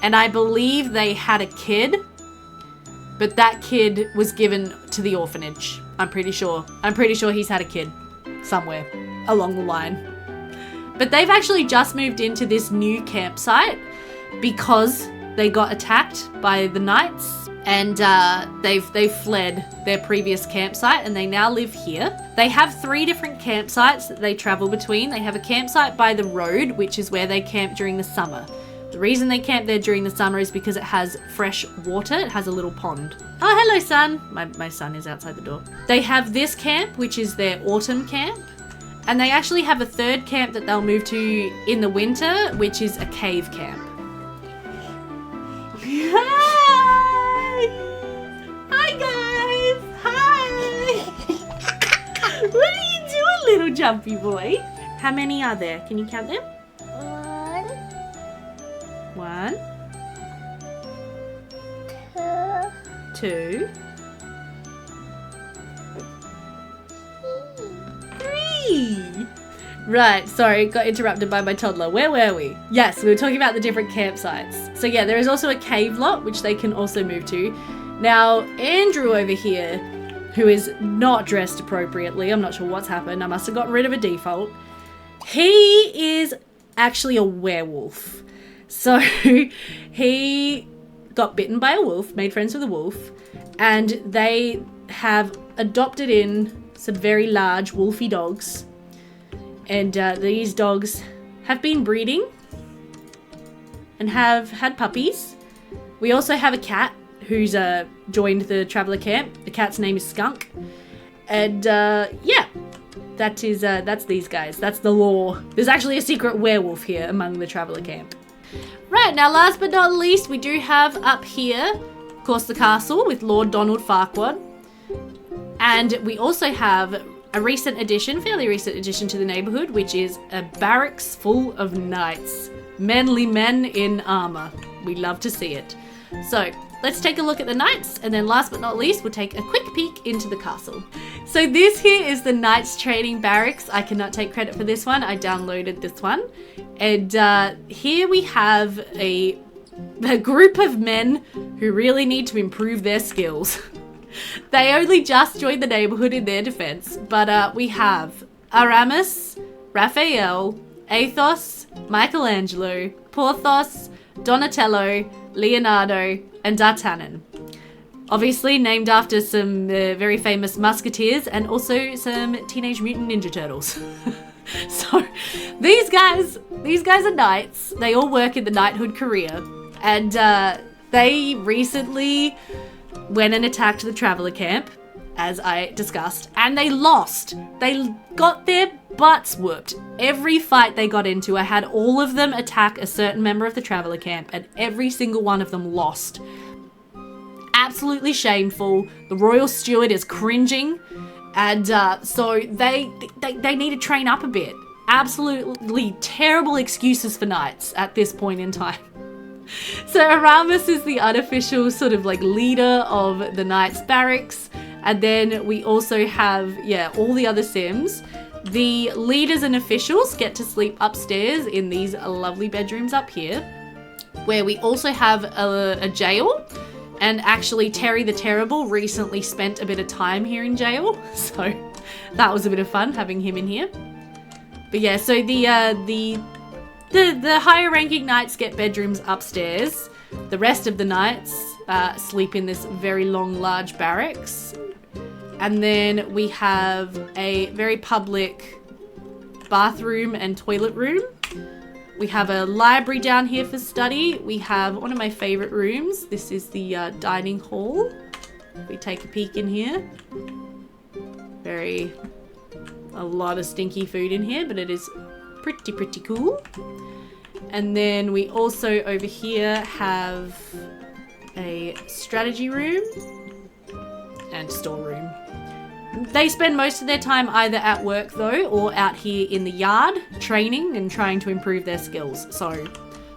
And I believe they had a kid, but that kid was given to the orphanage. I'm pretty sure he's had a kid somewhere along the line. But they've actually just moved into this new campsite because they got attacked by the knights. And they've fled their previous campsite and they now live here. They have 3 different campsites that they travel between. They have a campsite by the road, which is where they camp during the summer. The reason they camp there during the summer is because it has fresh water. It has a little pond. Oh, hello, son. My son is outside the door. They have this camp, which is their autumn camp. And they actually have a 3rd camp that they'll move to in the winter, which is a cave camp. Hi guys! Hi! What are you doing, little jumpy boy? How many are there? Can you count them? 1. 2. 3. Right, sorry, got interrupted by my toddler. Where were we? Yes, we were talking about the different campsites. So yeah, there is also a cave lot, which they can also move to. Now, Andrew over here, who is not dressed appropriately, I'm not sure what's happened, I must have gotten rid of a default. He is actually a werewolf. So he got bitten by a wolf, made friends with a wolf, and they have adopted in some very large wolfy dogs. And these dogs have been breeding and have had puppies. We also have a cat who's joined the Traveller Camp. The cat's name is Skunk. And that's these guys. That's the lore. There's actually a secret werewolf here among the Traveller Camp. Right, now last but not least, we do have up here, of course, the castle with Lord Donald Farquaad. And we also have a fairly recent addition to the neighborhood, which is a barracks full of knights. Manly men in armor. We love to see it. So let's take a look at the knights, and then last but not least, we'll take a quick peek into the castle. So this here is the Knights Training Barracks. I cannot take credit for this one. I downloaded this one. And here we have a group of men who really need to improve their skills. They only just joined the neighborhood in their defense, but we have Aramis, Raphael, Athos, Michelangelo, Porthos, Donatello, Leonardo, and D'Artagnan. Obviously named after some very famous musketeers and also some Teenage Mutant Ninja Turtles. So these guys are knights. They all work in the knighthood career. And they recently went and attacked the traveler camp, as I discussed, and they lost. They got their butts whooped. Every fight they got into, I had all of them attack a certain member of the traveler camp, and every single one of them lost. Absolutely shameful. The royal steward is cringing, and so they need to train up a bit. Absolutely terrible excuses for knights at this point in time. So Aramis is the unofficial sort of like leader of the knights barracks. And then we also have, all the other Sims. The leaders and officials get to sleep upstairs in these lovely bedrooms up here, where we also have a jail. And actually Terry the Terrible recently spent a bit of time here in jail. So that was a bit of fun having him in here. But yeah, so the higher ranking knights get bedrooms upstairs. The rest of the knights sleep in this very long, large barracks. And then we have a very public bathroom and toilet room. We have a library down here for study. We have one of my favorite rooms. This is the dining hall. We take a peek in here. A lot of stinky food in here, but it is pretty cool. And then we also over here have a strategy room and storeroom. They spend most of their time either at work though, or out here in the yard training and trying to improve their skills. So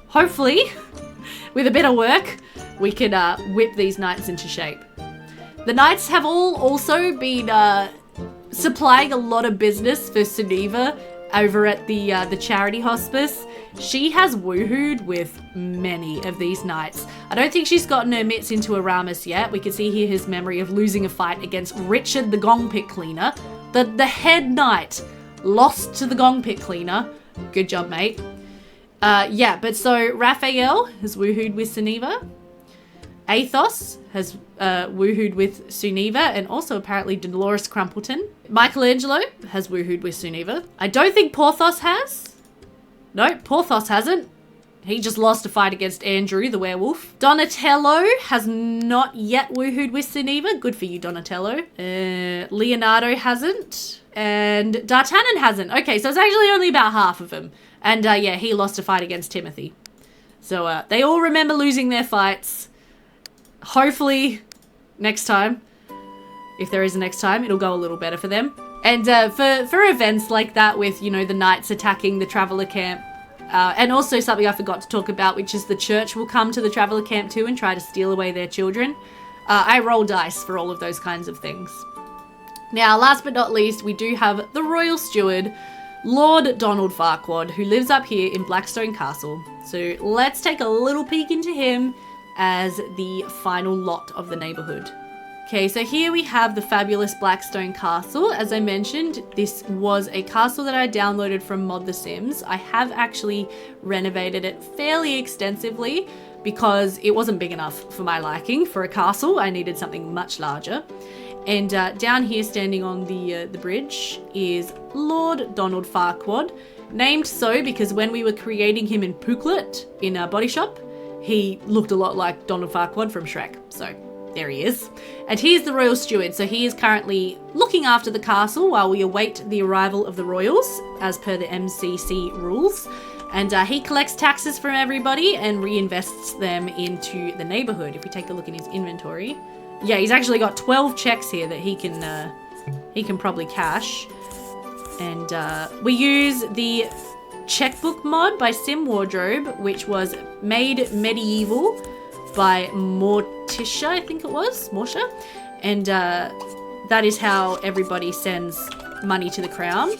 hopefully with a bit of work we can whip these knights into shape. The knights have all also been supplying a lot of business for Sunniva over at the charity hospice. She has woohooed with many of these knights. I don't think she's gotten her mitts into Aramis yet. We can see here his memory of losing a fight against Richard the Gong Pit Cleaner. The head knight lost to the Gong Pit Cleaner. Good job, mate. But so Raphael has woohooed with Sunniva. Athos has woohooed with Sunniva, and also apparently Dolores Crumpleton. Michelangelo has woohooed with Sunniva. I don't think Porthos has. No, Porthos hasn't. He just lost a fight against Andrew, the werewolf. Donatello has not yet woohooed with Sunniva. Good for you, Donatello. Leonardo hasn't. And D'Artagnan hasn't. Okay, so it's actually only about half of them. And he lost a fight against Timothy. So they all remember losing their fights. Hopefully, next time, if there is a next time, it'll go a little better for them. And for events like that with, the knights attacking the traveller camp, and also something I forgot to talk about, which is the church will come to the traveller camp too and try to steal away their children. I roll dice for all of those kinds of things. Now, last but not least, we do have the royal steward, Lord Donald Farquaad, who lives up here in Blackstone Castle. So let's take a little peek into him as the final lot of the neighbourhood. Okay, so here we have the fabulous Blackstone Castle. As I mentioned, this was a castle that I downloaded from Mod The Sims. I have actually renovated it fairly extensively because it wasn't big enough for my liking for a castle. I needed something much larger. And down here, standing on the bridge, is Lord Donald Farquaad, named so because when we were creating him in Pooklet in our body shop, he looked a lot like Donald Farquaad from Shrek. So there he is. And he's the royal steward, so he is currently looking after the castle while we await the arrival of the royals, as per the MCC rules. And he collects taxes from everybody and reinvests them into the neighborhood. If we take a look in his inventory, yeah, he's actually got 12 checks here that he can probably cash. And we use the checkbook mod by Sim Wardrobe, which was made medieval by Morticia, I think it was, Morsha. And that is how everybody sends money to the crown.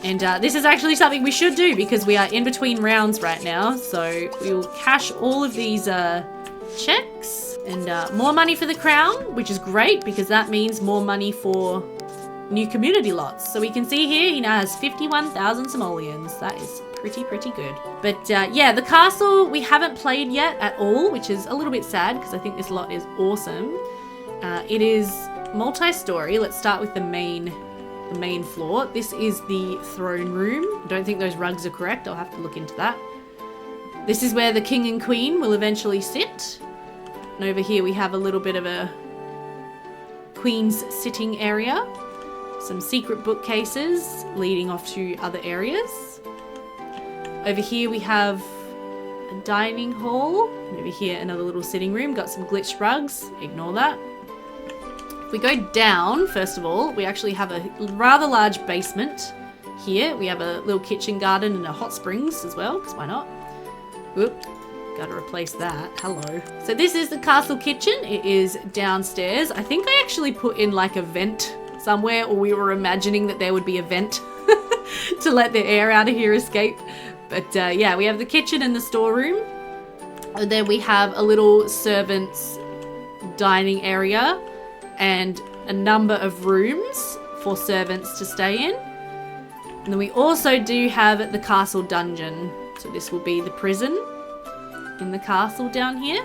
And this is actually something we should do because we are in between rounds right now. So we will cash all of these checks and more money for the crown, which is great because that means more money for new community lots. So we can see here he now has 51,000 simoleons. That is pretty good. But yeah, the castle we haven't played yet at all, which is a little bit sad because I think this lot is awesome. It is multi-story. Let's start with the main the main floor. This is the throne room. I don't think those rugs are correct. I'll have to look into that. This is where the king and queen will eventually sit. And over here we have a little bit of a queen's sitting area. Some secret bookcases leading off to other areas. Over here we have a dining hall. Over here another little sitting room. Got some glitched rugs. Ignore that. If we go down, first of all, we actually have a rather large basement here. We have a little kitchen garden and a hot springs as well, because why not? Whoop. Gotta replace that. Hello. So this is the castle kitchen. It is downstairs. I think I actually put in like a vent somewhere, or we were imagining that there would be a vent to let the air out of here escape. But yeah, we have the kitchen and the storeroom. And then we have a little servants' dining area and a number of rooms for servants to stay in. And then we also do have the castle dungeon. So this will be the prison in the castle down here.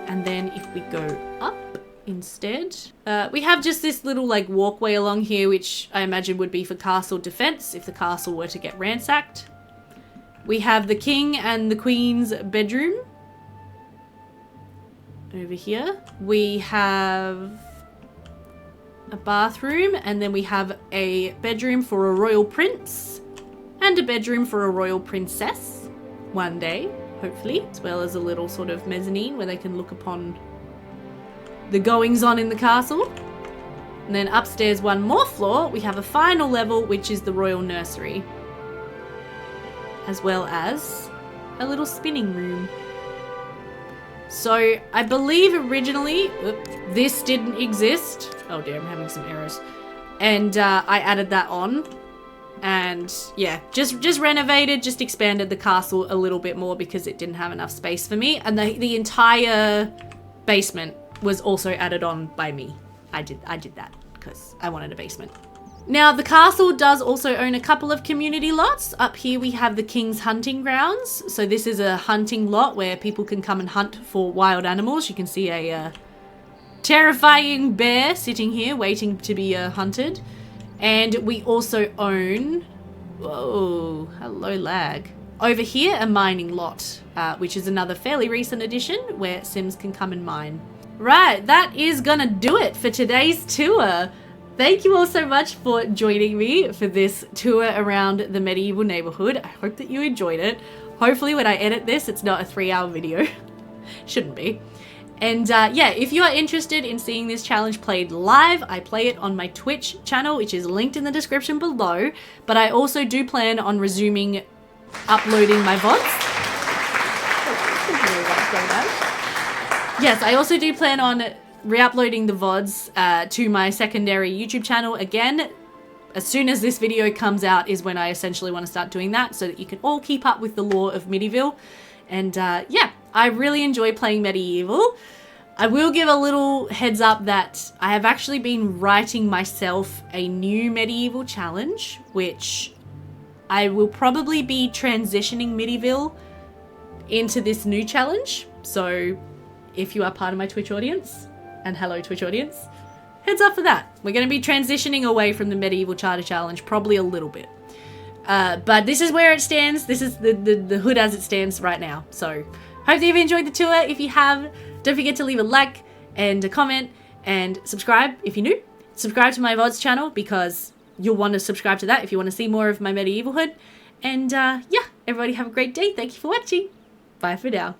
And then if we go up instead, we have just this little like walkway along here, which I imagine would be for castle defense if the castle were to get ransacked. We have the king and the queen's bedroom over here. We have a bathroom, and then we have a bedroom for a royal prince and a bedroom for a royal princess one day, hopefully, as well as a little sort of mezzanine where they can look upon the goings on in the castle. And then upstairs one more floor, we have a final level, which is the royal nursery, as well as a little spinning room. So I believe originally this didn't exist. Oh dear, I'm having some errors. And I added that on. And yeah, just renovated, just expanded the castle a little bit more because it didn't have enough space for me. And the entire basement was also added on by me. I did that because I wanted a basement. Now, the castle does also own a couple of community lots. Up here we have the King's Hunting Grounds. So this is a hunting lot where people can come and hunt for wild animals. You can see a terrifying bear sitting here waiting to be hunted. And we also own... Whoa, hello lag. Over here, a mining lot, which is another fairly recent addition where Sims can come and mine. Right, that is gonna do it for today's tour. Thank you all so much for joining me for this tour around the medieval neighborhood. I hope that you enjoyed it. Hopefully when I edit this, it's not a 3-hour video. Shouldn't be. And yeah, if you are interested in seeing this challenge played live, I play it on my Twitch channel, which is linked in the description below. But I also do plan on resuming uploading my VODs. Yes, I also do plan on re-uploading the VODs to my secondary YouTube channel again. As soon as this video comes out is when I essentially want to start doing that, so that you can all keep up with the lore of Midiville. And yeah, I really enjoy playing medieval. I will give a little heads up that I have actually been writing myself a new medieval challenge, which I will probably be transitioning Midiville into this new challenge. So if you are part of my Twitch audience, and hello Twitch audience, heads up for that. We're going to be transitioning away from the medieval charter challenge probably a little bit. But this is where it stands. This is the hood as it stands right now. So hope that you've enjoyed the tour. If you have, don't forget to leave a like and a comment and subscribe if you're new. Subscribe to my VODs channel because you'll want to subscribe to that if you want to see more of my medieval hood. And yeah, everybody have a great day. Thank you for watching. Bye for now.